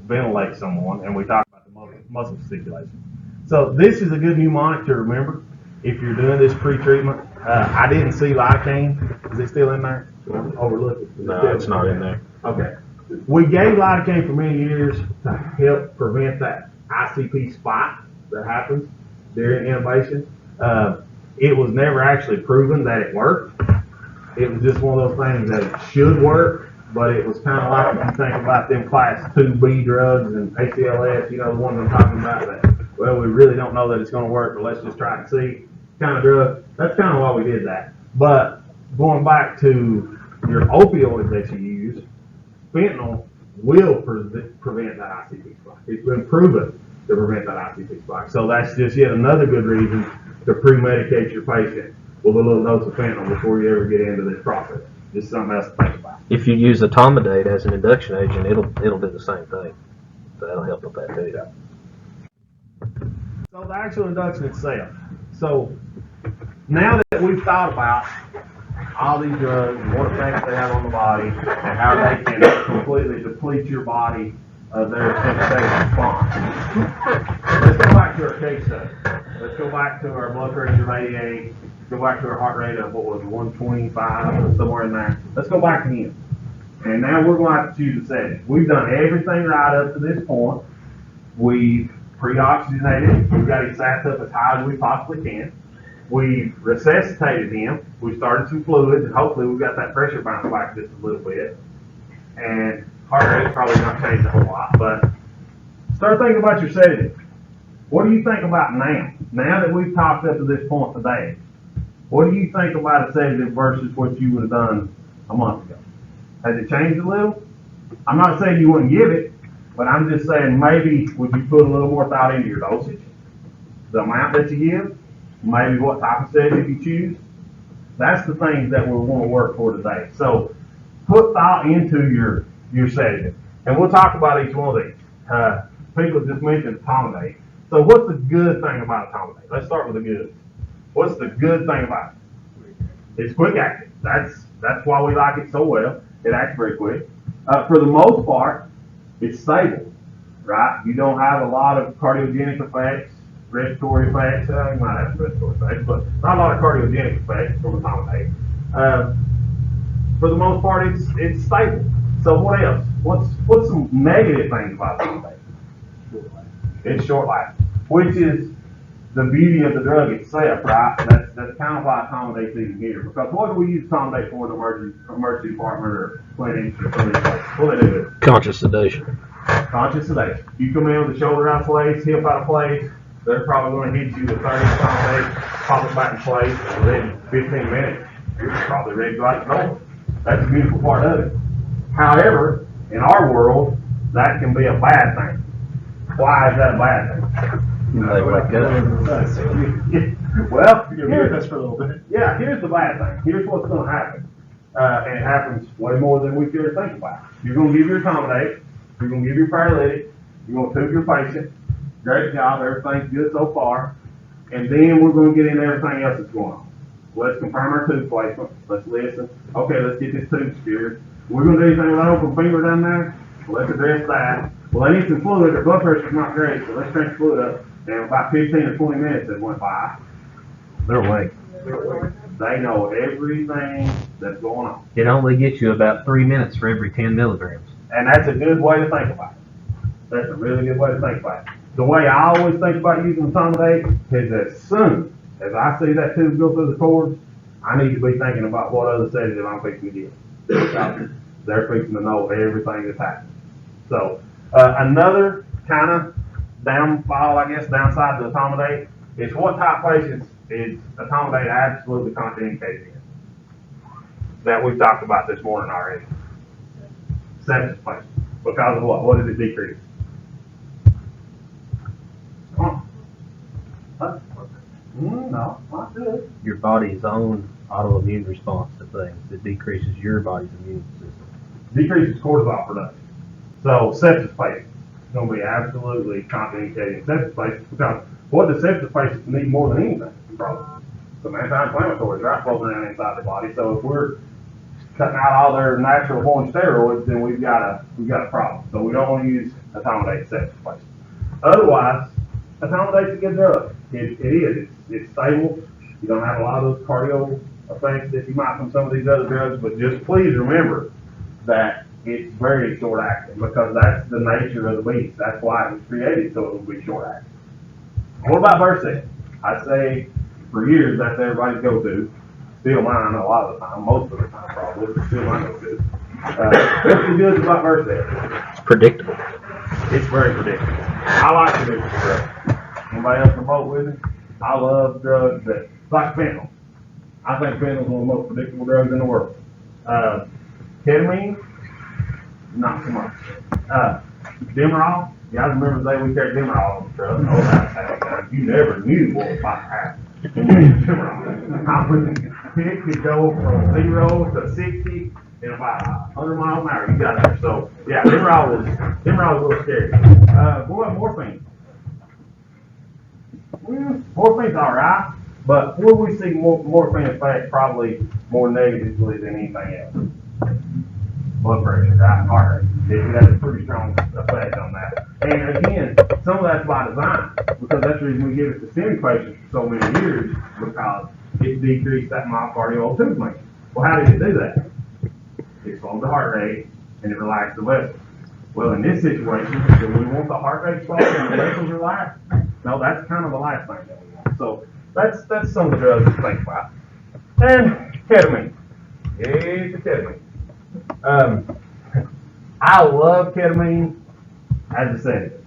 ventilate someone, and we talk about the muscle circulation. So this is a good mnemonic to remember if you're doing this pre-treatment. I didn't see lidocaine. Is it still in there? Overlook it. No, it's not in there. Okay. We gave lidocaine for many years to help prevent that ICP spike that happens during intubation. It was never actually proven that it worked. It was just one of those things that it should work, but it was kind of like if you think about them class 2B drugs and ACLS, you know, the ones I'm talking about that, well, we really don't know that it's going to work, but let's just try and see kind of drug. That's kind of why we did that. But going back to your opioids that you use, fentanyl will prevent that ICP spike. It's been proven to prevent that ICP spike. So that's just yet another good reason to pre-medicate your patient with a little dose of fentanyl before you ever get into this process. Just something else to think about. If you use etomidate as an induction agent, it'll do the same thing. So that'll help with that too. So the actual induction itself. So now that we've thought about all these drugs and what effects they have on the body and how they can completely deplete your body of their sympathetic response, let's go back to our case study. Let's go back to our blood pressure of 88. Go back to our heart rate of, 125, somewhere in there. Let's go back to him. And now we're going to have to choose a setting. We've done everything right up to this point. We've pre-oxygenated. We've got him sat up as high as we possibly can. We've resuscitated him. We started some fluids, and hopefully we've got that pressure bounced back just a little bit. And heart rate's probably not changed a whole lot, but start thinking about your sedative. What do you think about now? Now that we've talked up to this point today, what do you think about a sedative versus what you would have done a month ago? Has it changed a little? I'm not saying you wouldn't give it, but I'm just saying maybe would you put a little more thought into your dosage, the amount that you give, maybe what type of sedative you choose. That's the things that we want to work for today. So put thought into your sedative. And we'll talk about each one of these. People just mentioned etomidate. So what's the good thing about etomidate? Let's start with the good. What's the good thing about it? It's quick acting. That's why we like it so well. It acts very quick. For the most part, it's stable, right? You don't have a lot of cardiogenic effects, respiratory effects. You might have respiratory effects, but not a lot of cardiogenic effects from etomidate. For the most part, it's stable. So what else? What's some negative things about etomidate? It's short lasting, which is the beauty of the drug itself, right? That's kind of why etomidate even here. Because what do we use etomidate for in the emergency department or clinics or some of these places? What do they do? Conscious sedation. Conscious sedation. You come in with the shoulder out of place, hip out of place, they're probably going to hit you with 30 etomidate, pop it back in place, and within 15 minutes, you're probably ready to go out the door. That's the beautiful part of it. However, in our world, that can be a bad thing. Why is that a bad thing? They wake Well, You're with us for a little bit. yeah, here's the bad thing. Here's what's going to happen. And it happens way more than we care to think about. You're going to give your etomidate, you're going to give your paralytic, you're going to tube your patient. Great job, everything's good so far. And then we're going to get into everything else that's going on. Let's confirm our tube placement. Let's listen. Okay, let's get this tube secured. We're going to do anything with that open finger down there. Well, let's address that. Well, they need some fluid. Their blood pressure's not great, so let's crank the fluid up. And about 15 or 20 minutes it went by. They're awake. They know everything that's going on. It only gets you about 3 minutes for every 10 milligrams. And that's a good way to think about it. That's a really good way to think about it. The way I always think about using etomidate is as soon as I see that tube go through the cords, I need to be thinking about what other sedative I'm fixing to give. They're fixing to know everything that's happening. So another kind of downside to etomidate is what type of patients is etomidate absolutely contraindicated in. That we've talked about this morning already. Sepsis patients. Because of what? What does it decrease? No, not good. Your body's own autoimmune response to things. It decreases your body's immune system. Decreases cortisol production. So sepsis patients is going to be absolutely contraindicated in sepsis patients because what does sepsis patients need more than anything? Probably some anti-inflammatories, right, floating around inside the body. So if we're cutting out all their natural born steroids, then we've got a problem. So we don't want to use etomidate in sepsis patients. Otherwise, etomidate's a good drug. It is. It's stable. You don't have a lot of those cardio effects that you might from some of these other drugs, but just please remember that it's very short acting because that's the nature of the beast. That's why it was created, so it will be short acting. What about Versed? I say for years that's everybody's go-to. Still mine a lot of the time, most of the time probably, but still mine go-to. What's the good about Versed? It's predictable. It's very predictable. I like predictable drugs. Anybody else in the boat with me? I love drugs that, like fentanyl. I think fentanyl is one of the most predictable drugs in the world. Ketamine, not so much. Demerol, you guys remember the day we carried Demerol on the truck? Oh, that's how you never knew what was about to happen. Demerol. It could go from 0 to 60 in about 100 miles an hour. You got there. So, yeah, Demerol was a little scary. What about morphine? Morphine's all right, but where we see morphine effect probably more negatively than anything else. Blood pressure, right? Heart rate. It has a pretty strong effect on that. And again, some of that's by design, because that's the reason we give it to STEMI patients for so many years, because it decreased that myocardial tube length. Well, how did it do that? It slowed the heart rate and it relaxed the vessels. Well, in this situation, do we want the heart rate slow and the vessels relaxed? No, that's kind of the last thing that we want. So that's some of the drugs to think about. And ketamine. It's a ketamine. I love ketamine as a sedative.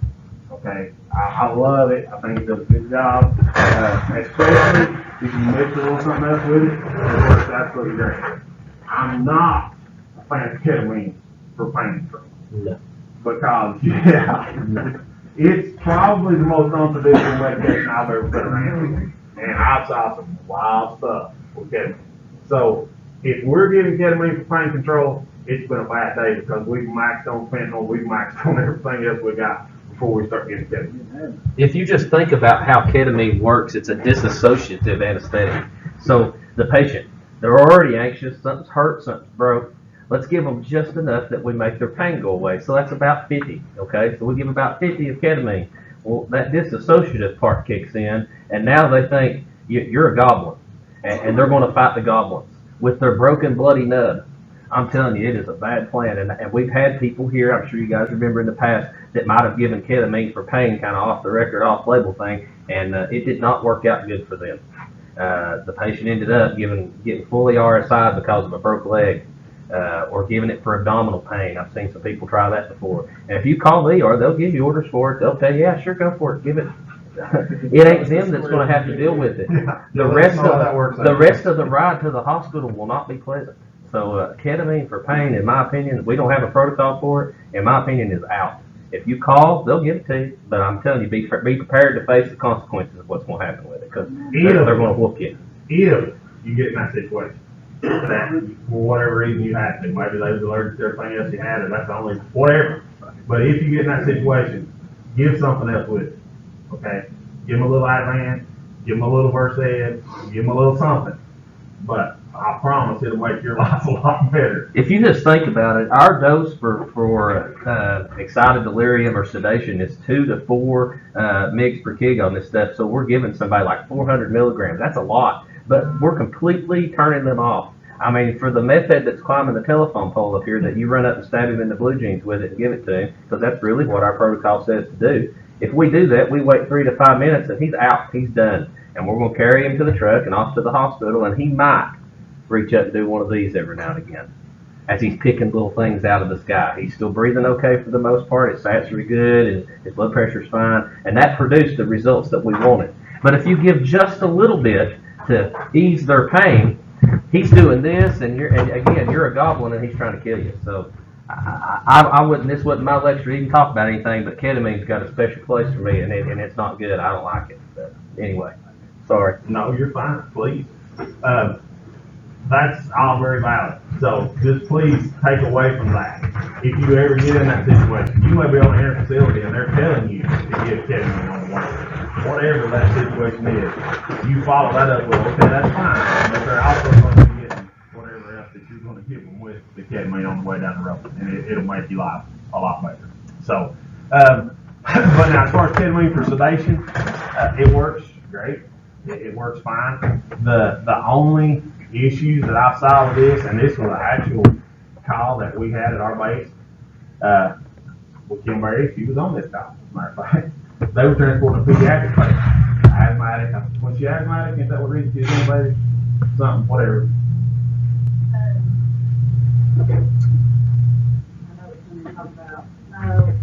Okay, I love it. I think it does a good job. Especially if you mix a little something else with it, it works absolutely great. I'm not a fan of ketamine for pain control. No. Because, yeah, it's probably the most unpredictable medication I've ever been around. And I've saw some wild stuff with ketamine. So, if we're giving ketamine for pain control, it's been a bad day because we've maxed on fentanyl, we've maxed on everything else we got before we start getting ketamine. If you just think about how ketamine works, it's a dissociative anesthetic. So the patient, they're already anxious, something's hurt, something's broke. Let's give them just enough that we make their pain go away. So that's about 50, okay? So we give about 50 of ketamine. Well, that dissociative part kicks in, and now they think you're a goblin, and they're going to fight the goblins with their broken, bloody nub. I'm telling you, it is a bad plan, and we've had people here, I'm sure you guys remember in the past, that might have given ketamine for pain, kind of off the record, off label thing, and it did not work out good for them. The patient ended up getting fully RSI because of a broke leg, or giving it for abdominal pain. I've seen some people try that before. And if you call me, or they'll give you orders for it, they'll tell you, yeah, sure, go for it, give it. It ain't them that's going to have to deal with it. The rest of the ride to the hospital will not be pleasant. So ketamine for pain, in my opinion, we don't have a protocol for it. In my opinion, is out. If you call, they'll give it to you. But I'm telling you, be prepared to face the consequences of what's going to happen with it, because they're going to whoop you. If you get in that situation, that for whatever reason you had to, maybe they was allergic to everything else you had, and that's the only, whatever. But if you get in that situation, give something else with it. Okay? Give them a little Ativan, give them a little Versed, give them a little something. But I promise it'll make your life a lot better. If you just think about it, our dose for excited delirium or sedation is 2 to 4 mg per kg on this stuff. So we're giving somebody like 400 milligrams. That's a lot, but we're completely turning them off. I mean, for the meth head that's climbing the telephone pole up here, that you run up and stab him in the blue jeans with it and give it to him, because that's really what our protocol says to do. If we do that, we wait 3 to 5 minutes and he's out, he's done. And we're going to carry him to the truck and off to the hospital, and he might reach up and do one of these every now and again as he's picking little things out of the sky. He's still breathing okay for the most part. His sats are good, and his blood pressure's fine, and that produced the results that we wanted. But if you give just a little bit to ease their pain, he's doing this, and you're a goblin, and he's trying to kill you. So I wouldn't, this wasn't my lecture to even talk about anything, but ketamine's got a special place for me, and it's not good. I don't like it. But anyway, sorry. No, you're fine, please. That's all very valid. So just please take away from that. If you ever get in that situation, you may be on an air facility and they're telling you to give ketamine on the way. Whatever that situation is, you follow that up with, okay, that's fine. But they're also going to be getting whatever else that you're going to give them with the ketamine on the way down the road. And it'll make your life a lot better. So, but now as far as ketamine for sedation, it works great. It works fine. The only issues that I saw with this, and this was an actual call that we had at our base with Kim Berry. She was on this call, as a matter of fact. They were transporting a pediatric patient, asthmatic. Was she asthmatic? Is that what reason she was intubated? Something, whatever. I know what you're talking about. No,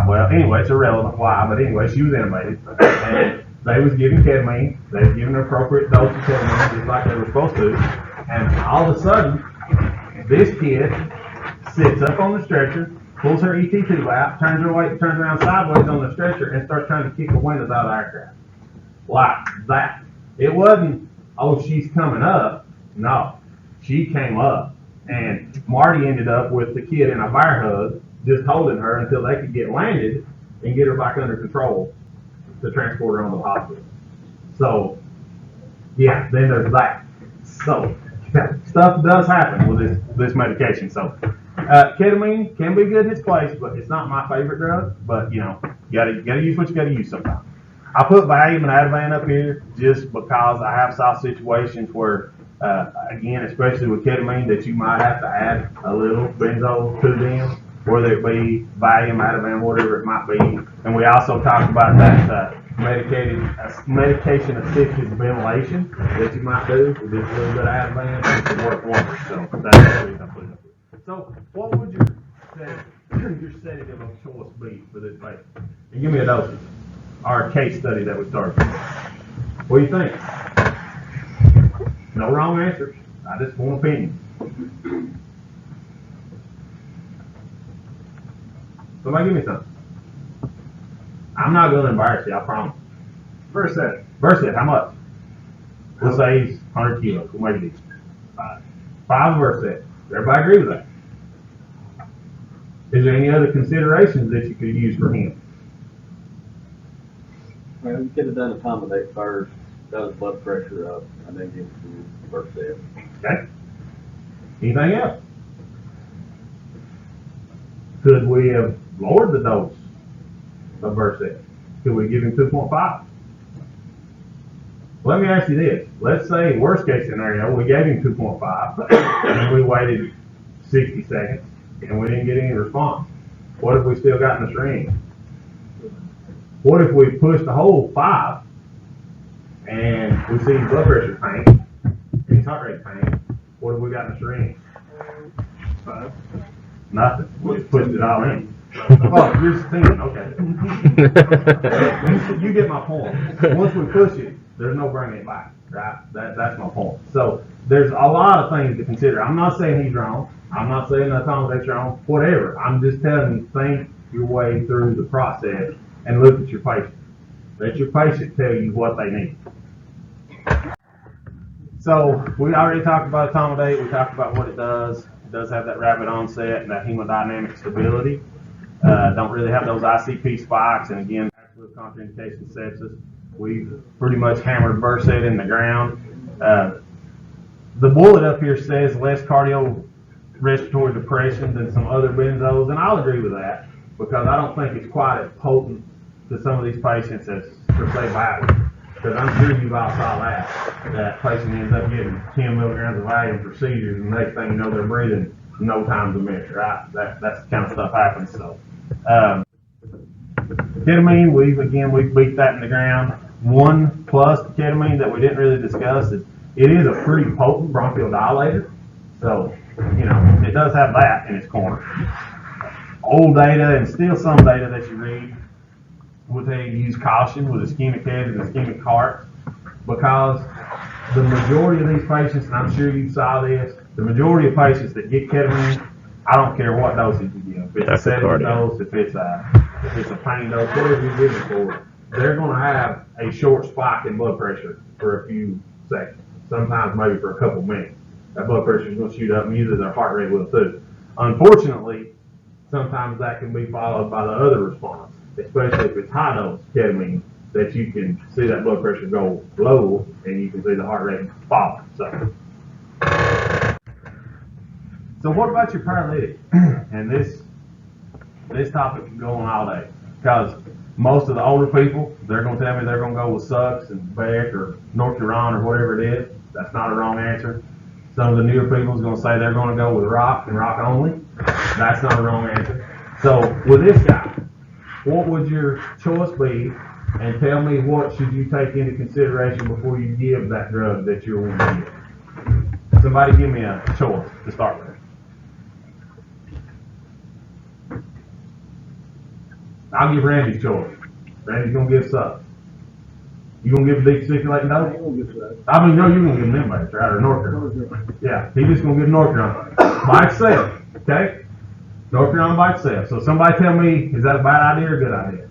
Well, anyway, it's irrelevant why, but anyway, she was intubated, and they was giving ketamine. They was giving an appropriate dose of ketamine, just like they were supposed to. And all of a sudden, this kid sits up on the stretcher, pulls her ET tube out, turns around sideways on the stretcher, and starts trying to kick the windows out of the aircraft. Like that. It wasn't, oh, she's coming up. No, she came up, and Marty ended up with the kid in a bear hug, just holding her until they could get landed and get her back under control to transport her on to the hospital. So, yeah, then there's that. So, stuff does happen with this medication. So, ketamine can be good in its place, but it's not my favorite drug. But, you know, you gotta use what you gotta use sometimes. I put Valium and Ativan up here just because I have saw situations where, again, especially with ketamine, that you might have to add a little benzo to them, whether it be Valium, Ativan, whatever it might be. And we also talked about that medication-assisted ventilation that you might do with this little bit of Ativan. It can work wonders. So that's the reason I put it up here. So what would your sedative of choice be for this patient? And give me a dosage. Our case study that we started. What do you think? No wrong answers. I just want opinions. Somebody give me something. I'm not going to embarrass you, I promise. Versed, how much? We'll say he's 100 kilos. We'll make it easy. 5. 5 Versets. Everybody agree with that? Is there any other considerations that you could use for him? Well, you could have done accommodate first, got his blood pressure up, and then give him the first step. Okay. Anything else? Could we have lowered the dose of Versed? Could we give him 2.5? Let me ask you this. Let's say, worst case scenario, we gave him 2.5 and we waited 60 seconds and we didn't get any response. What if we still got in the syringe? What if we pushed the whole 5 and we see his blood pressure tank and his heart rate tank? What have we got in the syringe? 5. Nothing. We just pushed it all in. Oh, you're 10, okay. You get my point. Once we push it, there's no bringing it back, right? That's my point. So there's a lot of things to consider. I'm not saying he's wrong. I'm not saying the accommodate's wrong. Whatever. I'm just telling you, think your way through the process and look at your patient. Let your patient tell you what they need. So we already talked about accommodate. We talked about what it does. It does have that rapid onset and that hemodynamic stability. Don't really have those ICP spikes, and again, absolute contraindication sepsis. We've pretty much hammered Versed in the ground. The bullet up here says less cardiorespiratory depression than some other benzos, and I'll agree with that because I don't think it's quite as potent to some of these patients as per se Valium. Because I'm sure you've all saw that patient ends up getting 10 milligrams of Valium for seizures, and the next thing you know, they're breathing no times a minute, right? That's the kind of stuff happens. So, ketamine, we've beat that in the ground. 1 plus the ketamine that we didn't really discuss is it is a pretty potent bronchodilator. So, it does have that in its corner. Old data and still some data that you read would tell you to use caution with ischemic head and ischemic heart because the majority of these patients, and I'm sure you saw this, the majority of patients that get ketamine, I don't care what dosage you give. If it's a sedative dose, if it's a pain dose, whatever you give it for, they're going to have a short spike in blood pressure for a few seconds, sometimes maybe for a couple minutes. That blood pressure is going to shoot up, and usually their heart rate will too. Unfortunately, sometimes that can be followed by the other response, especially if it's high dose ketamine, that you can see that blood pressure go low and you can see the heart rate fall. So what about your paralytic? And this topic can go on all day because most of the older people, they're going to tell me they're going to go with Sucks and Beck or Norcuron or whatever it is. That's not a wrong answer. Some of the newer people is going to say they're going to go with rock and rock only. That's not a wrong answer. So with this guy, what would your choice be? And tell me what should you take into consideration before you give that drug that you're going to give. Somebody give me a choice to start with. I'll give Randy's choice. Randy's going to give Sucks. You going to give a decirculating dose? I mean, no, you're going to give him Inservice, right? Or Norcuron. Yeah, he's just going to give Norcuron. By itself, okay? Norcuron by itself. So somebody tell me, is that a bad idea or a good idea?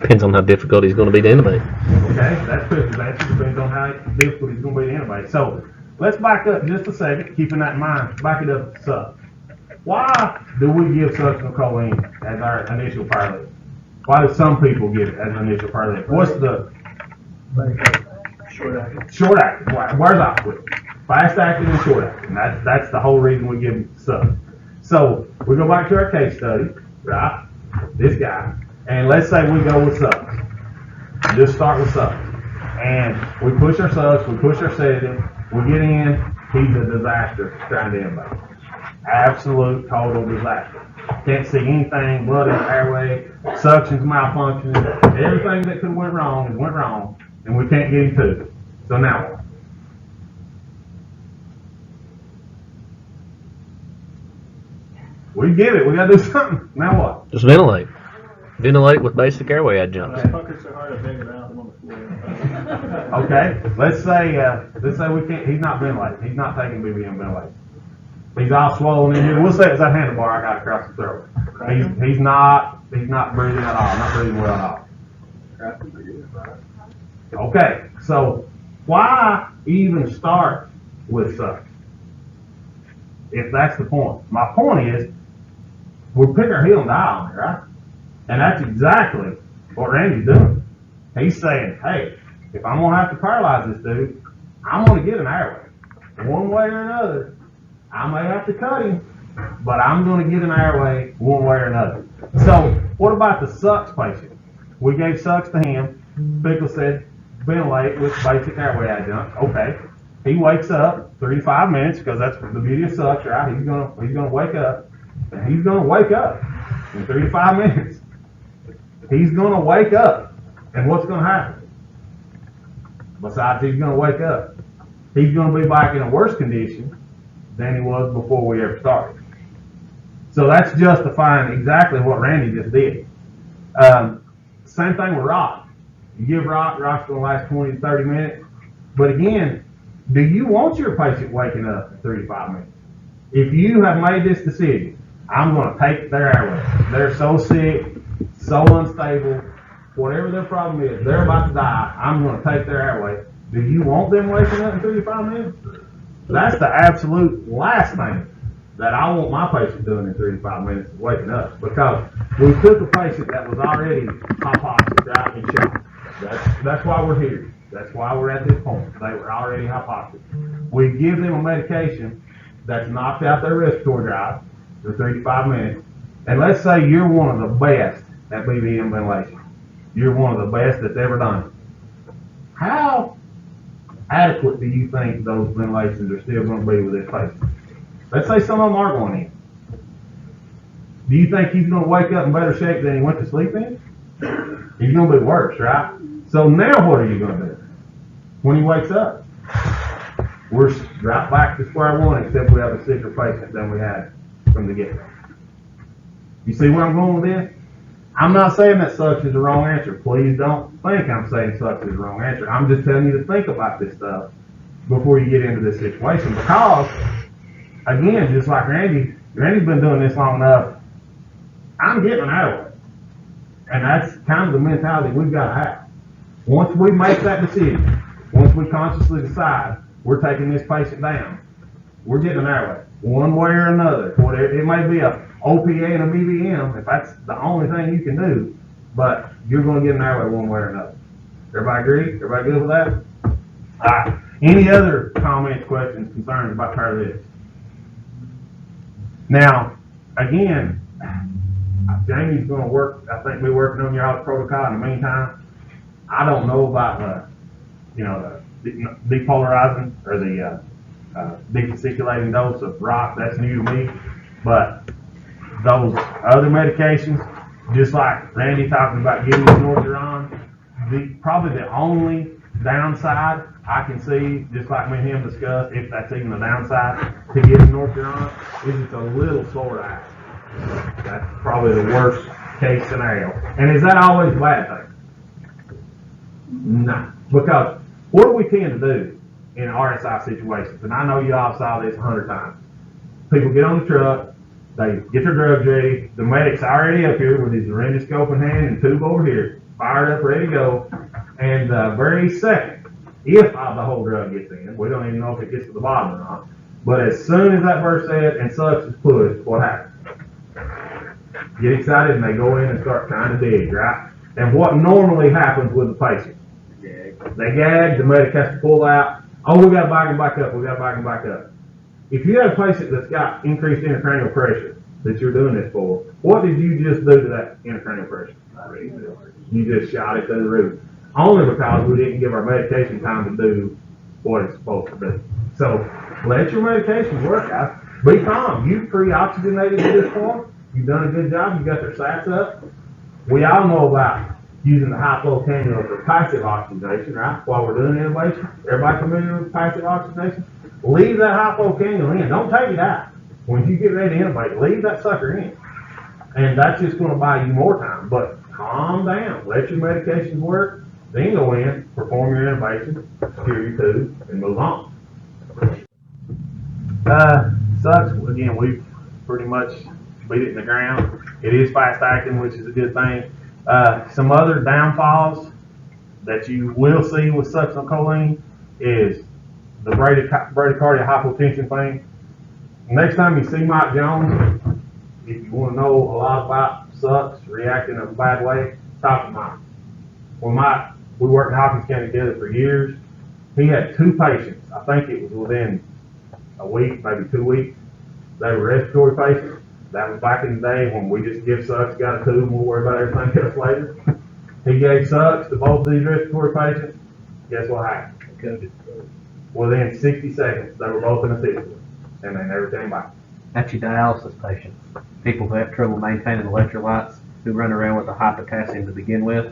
Depends on how difficult he's going to be to intubate. Okay, that's Chris's answer. Depends on how difficult he's going to be to intubate. So let's back up just a second, keeping that in mind. Back it up to Sucks. Why do we give succinylcholine as our initial paralytic? Why do some people give it as an initial paralytic? What's the Short acting. short acting? Where's opposite? Fast acting and short acting. That's the whole reason we give Sucks. So we go back to our case study, right? This guy. And let's say we go with Sucks. Just start with Sucks. And we push our Sucks, we push our sedative, we get in, he's a disaster trying to intubate. Absolute, total disaster. Can't see anything, blood in the airway, suction's malfunctioning, everything that could have went wrong, and we can't get him to it. So now what? We get it, we gotta do something. Now what? Just ventilate. Ventilate with basic airway adjuncts. Fuckers so hard I beg it out on the floor. Okay, let's say we can't. He's not ventilating. He's not taking BBM ventilation. He's all swollen in here. We'll say it's that handlebar I got across the throat. He's not breathing at all. Not breathing well at all. Okay, so why even start with sucks. If that's the point. My point is, we're picking our heel and die on it, right? And that's exactly what Randy's doing. He's saying, hey, if I'm gonna have to paralyze this dude, I'm gonna get an airway. One way or another, I may have to cut him, but I'm gonna get an airway one way or another. So, what about the sucks patient? We gave sucks to him. Pickle said, ventilate with basic airway adjunct. Okay. He wakes up 35 minutes, because that's the beauty of sucks, right? He's gonna wake up, and he's gonna wake up in 35 minutes. He's gonna wake up, and what's gonna happen? Besides he's gonna wake up, he's gonna be back in a worse condition than he was before we ever started. So that's justifying exactly what Randy just did. Same thing with rock. You give rock's gonna last 20 to 30 minutes, but again, do you want your patient waking up in 35 minutes? If you have made this decision, I'm going to take their airway. They're so sick, so unstable, whatever their problem is, they're about to die, I'm going to take their airway. Do you want them waking up in 35 minutes? That's the absolute last thing that I want my patient doing in 35 minutes, is waking up. Because we took a patient that was already hypoxic, right, and shock. That's why we're here. That's why we're at this point. They were already hypoxic. We give them a medication that's knocked out their respiratory drive for 35 minutes. And let's say you're one of the best at BVM ventilation. You're one of the best that's ever done it. How adequate do you think those ventilations are still going to be with this patient? Let's say some of them are going in. Do you think he's going to wake up in better shape than he went to sleep in? He's going to be worse, right? So now what are you going to do when he wakes up? We're right back to square one, except we have a sicker patient than we had from the get-go. You see where I'm going with this? I'm not saying that sucks is the wrong answer. Please don't think I'm saying sucks is the wrong answer. I'm just telling you to think about this stuff before you get into this situation. Because, again, just like Randy's been doing this long enough, I'm getting an airway. And that's kind of the mentality we've got to have. Once we make that decision, once we consciously decide we're taking this patient down, we're getting an airway, one way or another. Whatever, it may be a OPA and a BVM, if that's the only thing you can do, but you're going to get an airway one way or another. Everybody agree? Everybody good with that? All right. Any other comments, questions, concerns about paralytics? Now, again, Jamie's going to work, I think, be working on your protocol in the meantime. I don't know about the depolarizing or the defasciculating dose of rock. That's new to me. But those other medications, just like Randy talking about giving Northuron, probably the only downside I can see, just like me and him discussed, if that's even a downside to giving Northuron, is it's a little slower to act. That's probably the worst case scenario. And is that always a bad thing? No. Because what do we tend to do in RSI situations? And I know you all saw this 100 times. People get on the truck, they get their drugs ready, the medic's already up here with his laryngoscope in hand and tube over here, fired up, ready to go, and the very second, if the whole drug gets in, we don't even know if it gets to the bottom or not, but as soon as that burst said and sucks is pushed, what happens? Get excited and they go in and start trying to dig, right? And what normally happens with the patient? They gag, the medic has to pull out. Oh, we got to back them back up. We got to back them back up. If you have a patient that's got increased intracranial pressure that you're doing this for, what did you just do to that intracranial pressure? You just shot it to the roof. Only because we didn't give our medication time to do what it's supposed to do. So let your medication work, guys. Be calm. You've pre-oxygenated to this point. You've done a good job. You got their sats up. We all know about using the high flow cannula for passive oxygenation, right? While we're doing intubation. Everybody familiar with passive oxygenation? Leave that high flow cannula in. Don't take it out. When you get ready to intubate, leave that sucker in. And that's just going to buy you more time. But calm down. Let your medications work. Then go in, perform your intubation, secure your tube, and move on. Sucks. Again, we've pretty much beat it in the ground. It is fast acting, which is a good thing. Some other downfalls that you will see with succinylcholine is the bradycardia hypotension thing. Next time you see Mike Jones, if you want to know a lot about sucks reacting in a bad way, talk to Mike. We worked in Hopkins County together for years. He had 2 patients. I think it was within a week, maybe 2 weeks. They were respiratory patients. That was back in the day when we just give sucks, got a tube, and we'll worry about everything else later. He gave sucks to both of these respiratory patients. Guess what happened? Within 60 seconds, they were both in a situ, and they never came back. That's your dialysis patients. People who have trouble maintaining electrolytes, who run around with a high potassium to begin with.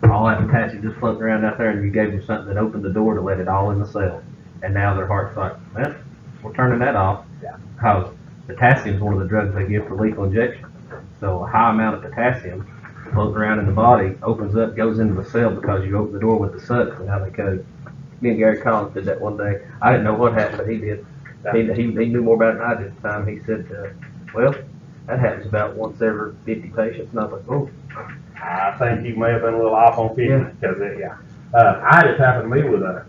All that potassium just floating around out there, and you gave them something that opened the door to let it all in the cell. And now their heart's like, well, we're turning that off. Yeah. Because potassium is one of the drugs they give for lethal injection. So a high amount of potassium floating around in the body opens up, goes into the cell because you open the door with the sucks and how they code. Me and Gary Collins did that one day. I didn't know what happened, but he did. He knew more about it than I did at the time. He said, well, that happens about once every 50 patients. And I was like, oh. I think you may have been a little off on 50 Yeah. because I had it happen to me with a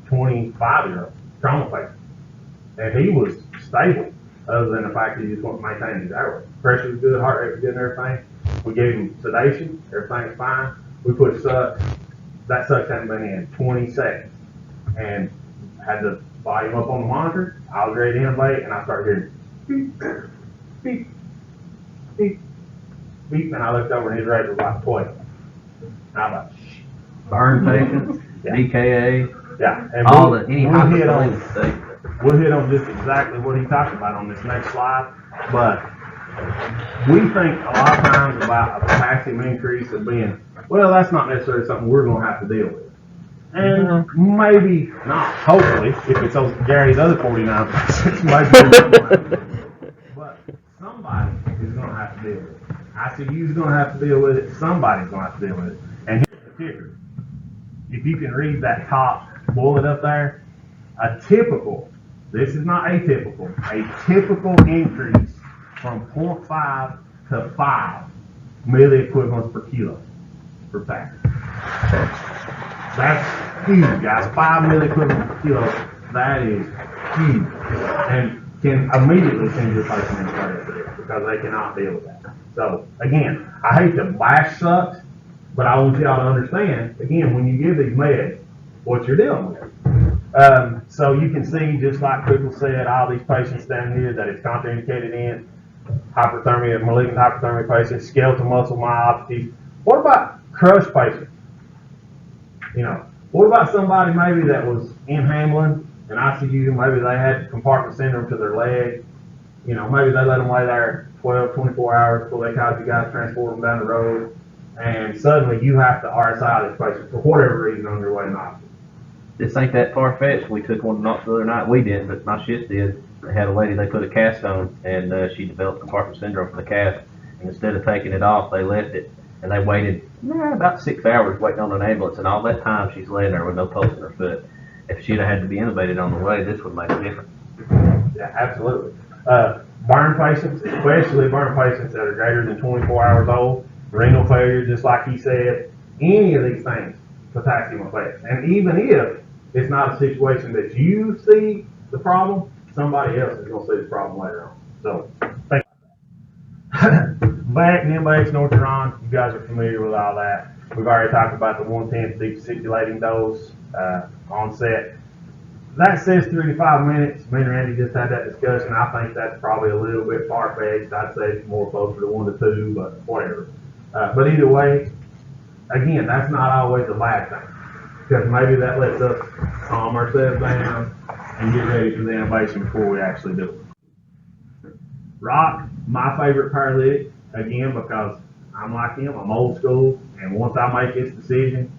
25-year-old trauma patient, and he was stable other than the fact that he just wanted to maintain his airway. Pressure was good, heart rate was good, and everything. We gave him sedation, everything's fine. We put sucks. That sucks hadn't been in 20 seconds, and had the volume up on the monitor. I was ready to intubate, and I started hearing beep, beep, beep, beep, and I looked over and his rate was like 12. And I was like, shh. Burn patients, Yeah. DKA, Yeah, and all the, any we'll hit on hypothalamus. we'll hit on just exactly what he talked about on this next slide. But we think a lot of times about a potassium increase of being, well, that's not necessarily something we're going to have to deal with. And maybe not, hopefully, if it's those Gary's other 49%, maybe. But somebody is going to have to deal with it. ICU's going to have to deal with it. Somebody's going to have to deal with it. And here's the kicker. If you can read that top bullet up there, a typical, this is not atypical, a typical increase from 0.5 to 5 milliequivalents per kilo per pack. That's huge, guys. 5 milliequivalents per kilo, that is huge. And can immediately send your patient into cardiac arrest because they cannot deal with that. So, again, I hate to bash sucks, but I want y'all to understand, again, when you give these meds, what you're dealing with. So you can see, just like Pickle said, all these patients down here that it's contraindicated in, hyperthermia, malignant hyperthermia patients, skeletal muscle myopathies. What about crushed patients? You know, what about somebody maybe that was in Hamblen, in ICU, maybe they had compartment syndrome to their leg, you know, maybe they let them lay there 12, 24 hours before they cause you guys to transport them down the road, and suddenly you have to RSI this patient for whatever reason on your way to hospital. This ain't that far-fetched. We took one to Knox the other night. We didn't, but my shift did. They had a lady, they put a cast on, and she developed compartment syndrome from the cast. And instead of taking it off, they left it. And they waited about 6 hours waiting on an ambulance. And all that time, she's laying there with no pulse in her foot. If she'd have had to be intubated on the way, this would make a difference. Yeah, absolutely. Burn patients, especially burn patients that are greater than 24 hours old, renal failure, just like he said, any of these things, potassium effects. And even if it's not a situation that you see the problem, somebody else is going to see the problem later on. So, think about that. VAC, NIMBAX, Northuron, you guys are familiar with all that. We've already talked about the 1/10 deep circulating dose on set. That says 3 to 5 minutes. Me and Randy just had that discussion. I think that's probably a little bit far-fetched. I'd say it's more closer to 1 to 2, but whatever. But either way, again, that's not always a bad thing. Because maybe that lets us calm ourselves down and get ready for the intubation before we actually do it. Rock, my favorite paralytic, again, because I'm like him, I'm old school, and once I make this decision,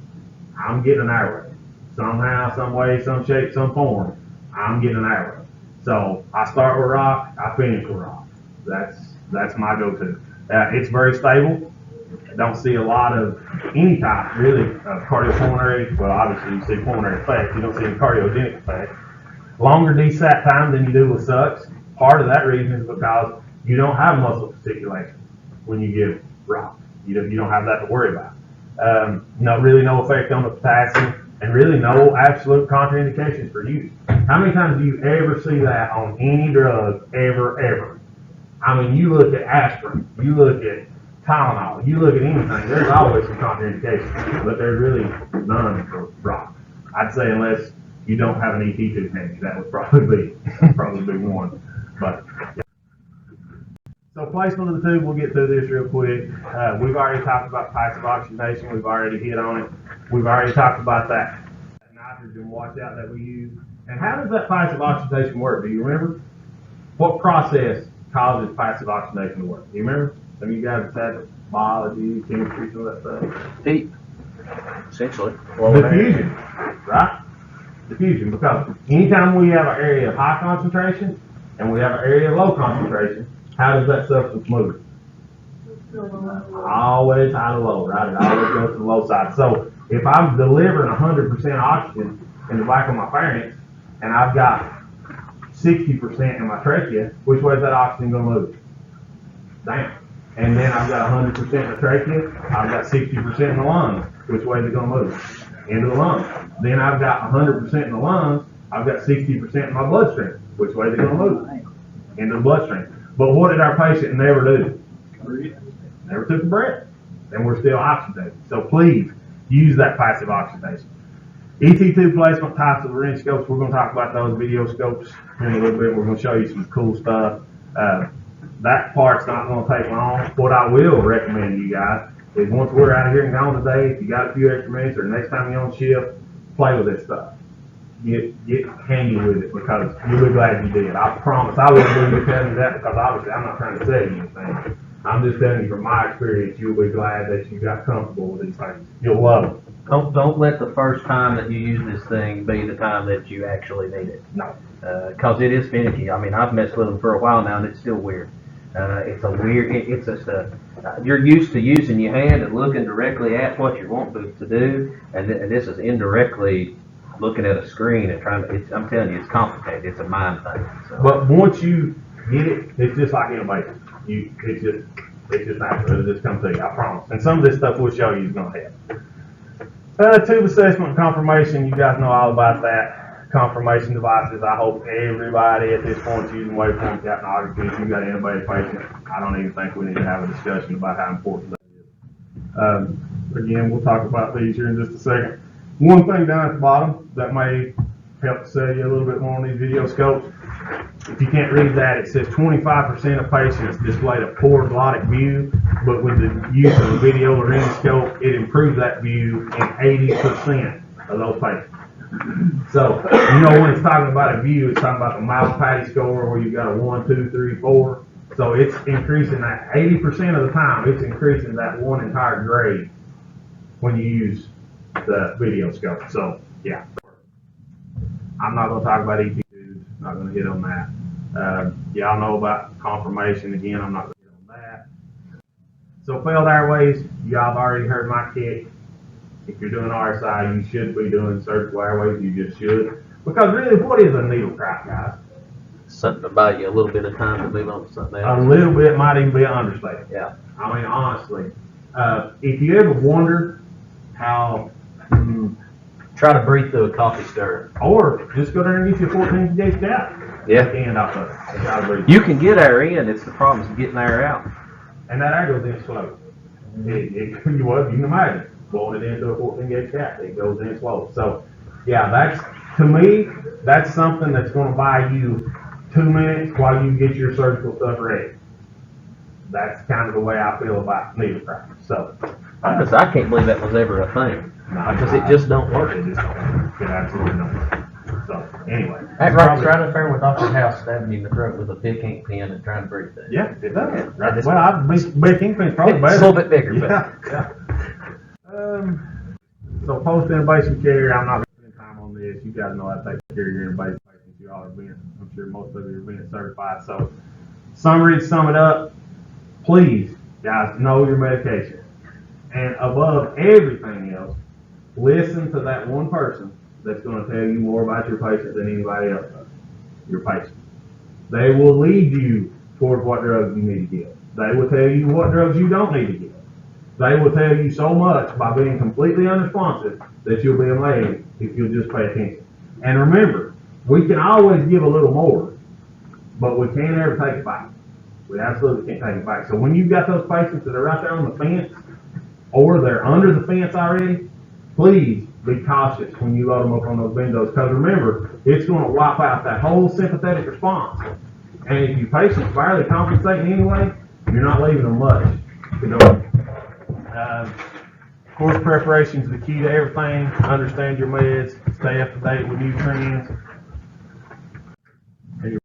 I'm getting an airway. Somehow, some way, some shape, some form, I'm getting an airway. So I start with rock, I finish with rock. That's my go-to. It's very stable. I don't see a lot of any type, really, of cardiopulmonary. Well, obviously you see pulmonary effect. You don't see any cardiogenic effect. Longer desat time than you do with sucks. Part of that reason is because you don't have muscle fasciculation when you give rock. You don't have that to worry about. Really no effect on the potassium. and really no absolute contraindications for use. How many times do you ever see that on any drug, ever? I mean, you look at aspirin, you look at Tylenol, you look at anything, there's always some contraindications, but there's really none for rock. I'd say unless you don't have an ET tube handy, that would probably be one. But yeah. So placement of the tube, we'll get through this real quick. We've already talked about passive oxidation. We've already hit on it. We've already talked about that nitrogen washout that we use. And how does that passive oxidation work? Do you remember? What process causes passive oxidation to work? Do you remember? Some of you guys have had biology, chemistry, some of that stuff. Heat, essentially. Diffusion, right? Diffusion, because anytime we have an area of high concentration and we have an area of low concentration, how does that substance move? Always high to low, right? It always goes to the low side. So if I'm delivering 100% oxygen in the back of my pharynx and I've got 60% in my trachea, which way is that oxygen going to move? Down. And then I've got 100% in the trachea, I've got 60% in the lungs. Which way is it going to move? Into the lungs. Then I've got 100% in the lungs, I've got 60% in my bloodstream. Which way is it going to move? Into the bloodstream. But what did our patient never do? Never took a breath. And we're still oxidated. So please use that passive oxidation. ET tube placement, types of laryngoscopes, we're going to talk about those video scopes in a little bit. We're going to show you some cool stuff. That part's not going to take long. What I will recommend to you guys is once we're out of here and gone today, if you got a few extra minutes or next time you're on shift, play with this stuff. Get handy with it because you'll be glad you did. I promise. I wouldn't believe you telling you that because obviously I'm not trying to tell you anything. I'm just telling you from my experience, you'll be glad that you got comfortable with these things. You'll love them. Don't let the first time that you use this thing be the time that you actually need it. No. Because it is finicky. I mean, I've messed with them for a while now and it's still weird. It's a weird, it's just you're used to using your hand and looking directly at what you want to do, and this is indirectly looking at a screen and trying to, I'm telling you, it's complicated. It's a mind thing. So. But once you get it, it's just like Intubation. It's just natural. It'll just come to you, I promise. And some of this stuff we'll show you is going to help. Tube assessment and confirmation, you guys know all about that. Confirmation devices, I hope everybody at this point is using waveform capnography. If you've got an intubated patient, I don't even think we need to have a discussion about how important that is. Again, we'll talk about these here in just a second. One thing down at the bottom that may help sell you a little bit more on these video scopes. If you can't read that, it says 25% of patients displayed a poor glottic view, but with the use of the video laryngoscope, it improves that view in 80% of those patients. So, you know, when it's talking about a view, it's talking about the mouth patty score where you've got a 1, 2, 3, 4. So it's increasing that 80% of the time, it's increasing that one entire grade when you use the video scope. So, yeah. I'm not going to talk about ET tubes, not going to hit on that. Y'all know about confirmation. Again, I'm not going to hit on that. So, failed airways, y'all have already heard my kick. If you're doing RSI, you should be doing surgical airways. You just should. Because really, what is a needle crack, guys? Something to buy you a little bit of time to move on to something else. A little bit might even be an understatement. Yeah. I mean, honestly, if you ever wonder how, Try to breathe through a coffee stirrer. or just go there and get you a 14 gauge cap. Yeah. Take the end off of it. And try to breathe. You can get air in. It's the problem is getting air out. And that air goes in slow. You can imagine blowing it into a 14 gauge cap. It goes in slow. So, yeah, that's, to me, that's something that's going to buy you 2 minutes while you get your surgical stuff ready. That's kind of the way I feel about needle practice. So, I can't believe that was ever a thing. Because it just don't work. It just don't work. It absolutely don't work. So, anyway. That right up there with Dr. House stabbing you in the throat with a big ink pen and trying to breathe that. Yeah, it does. Well, big ink pen's probably better. It's a little bit bigger, Yeah. So post-intubation care, I'm not going to spend time on this. You got to know how to take care of your intubation patients. You all are being, I'm sure most of you are being certified. So, summary to sum it up, please, guys, know your medication. And above everything else, listen to that one person that's going to tell you more about your patient than anybody else does. Your patient. They will lead you towards what drugs you need to give. They will tell you what drugs you don't need to give. They will tell you so much by being completely unresponsive that you'll be amazed if you'll just pay attention. And remember, we can always give a little more, but we can't ever take it back. We absolutely can't take it back. So when you've got those patients that are right there on the fence, or they're under the fence already, please be cautious when you load them up on those windows, because remember, it's going to wipe out that whole sympathetic response. And if your patient's barely compensating anyway, you're not leaving them much to go. Course preparation is the key to everything. Understand your meds, stay up to date with new trends,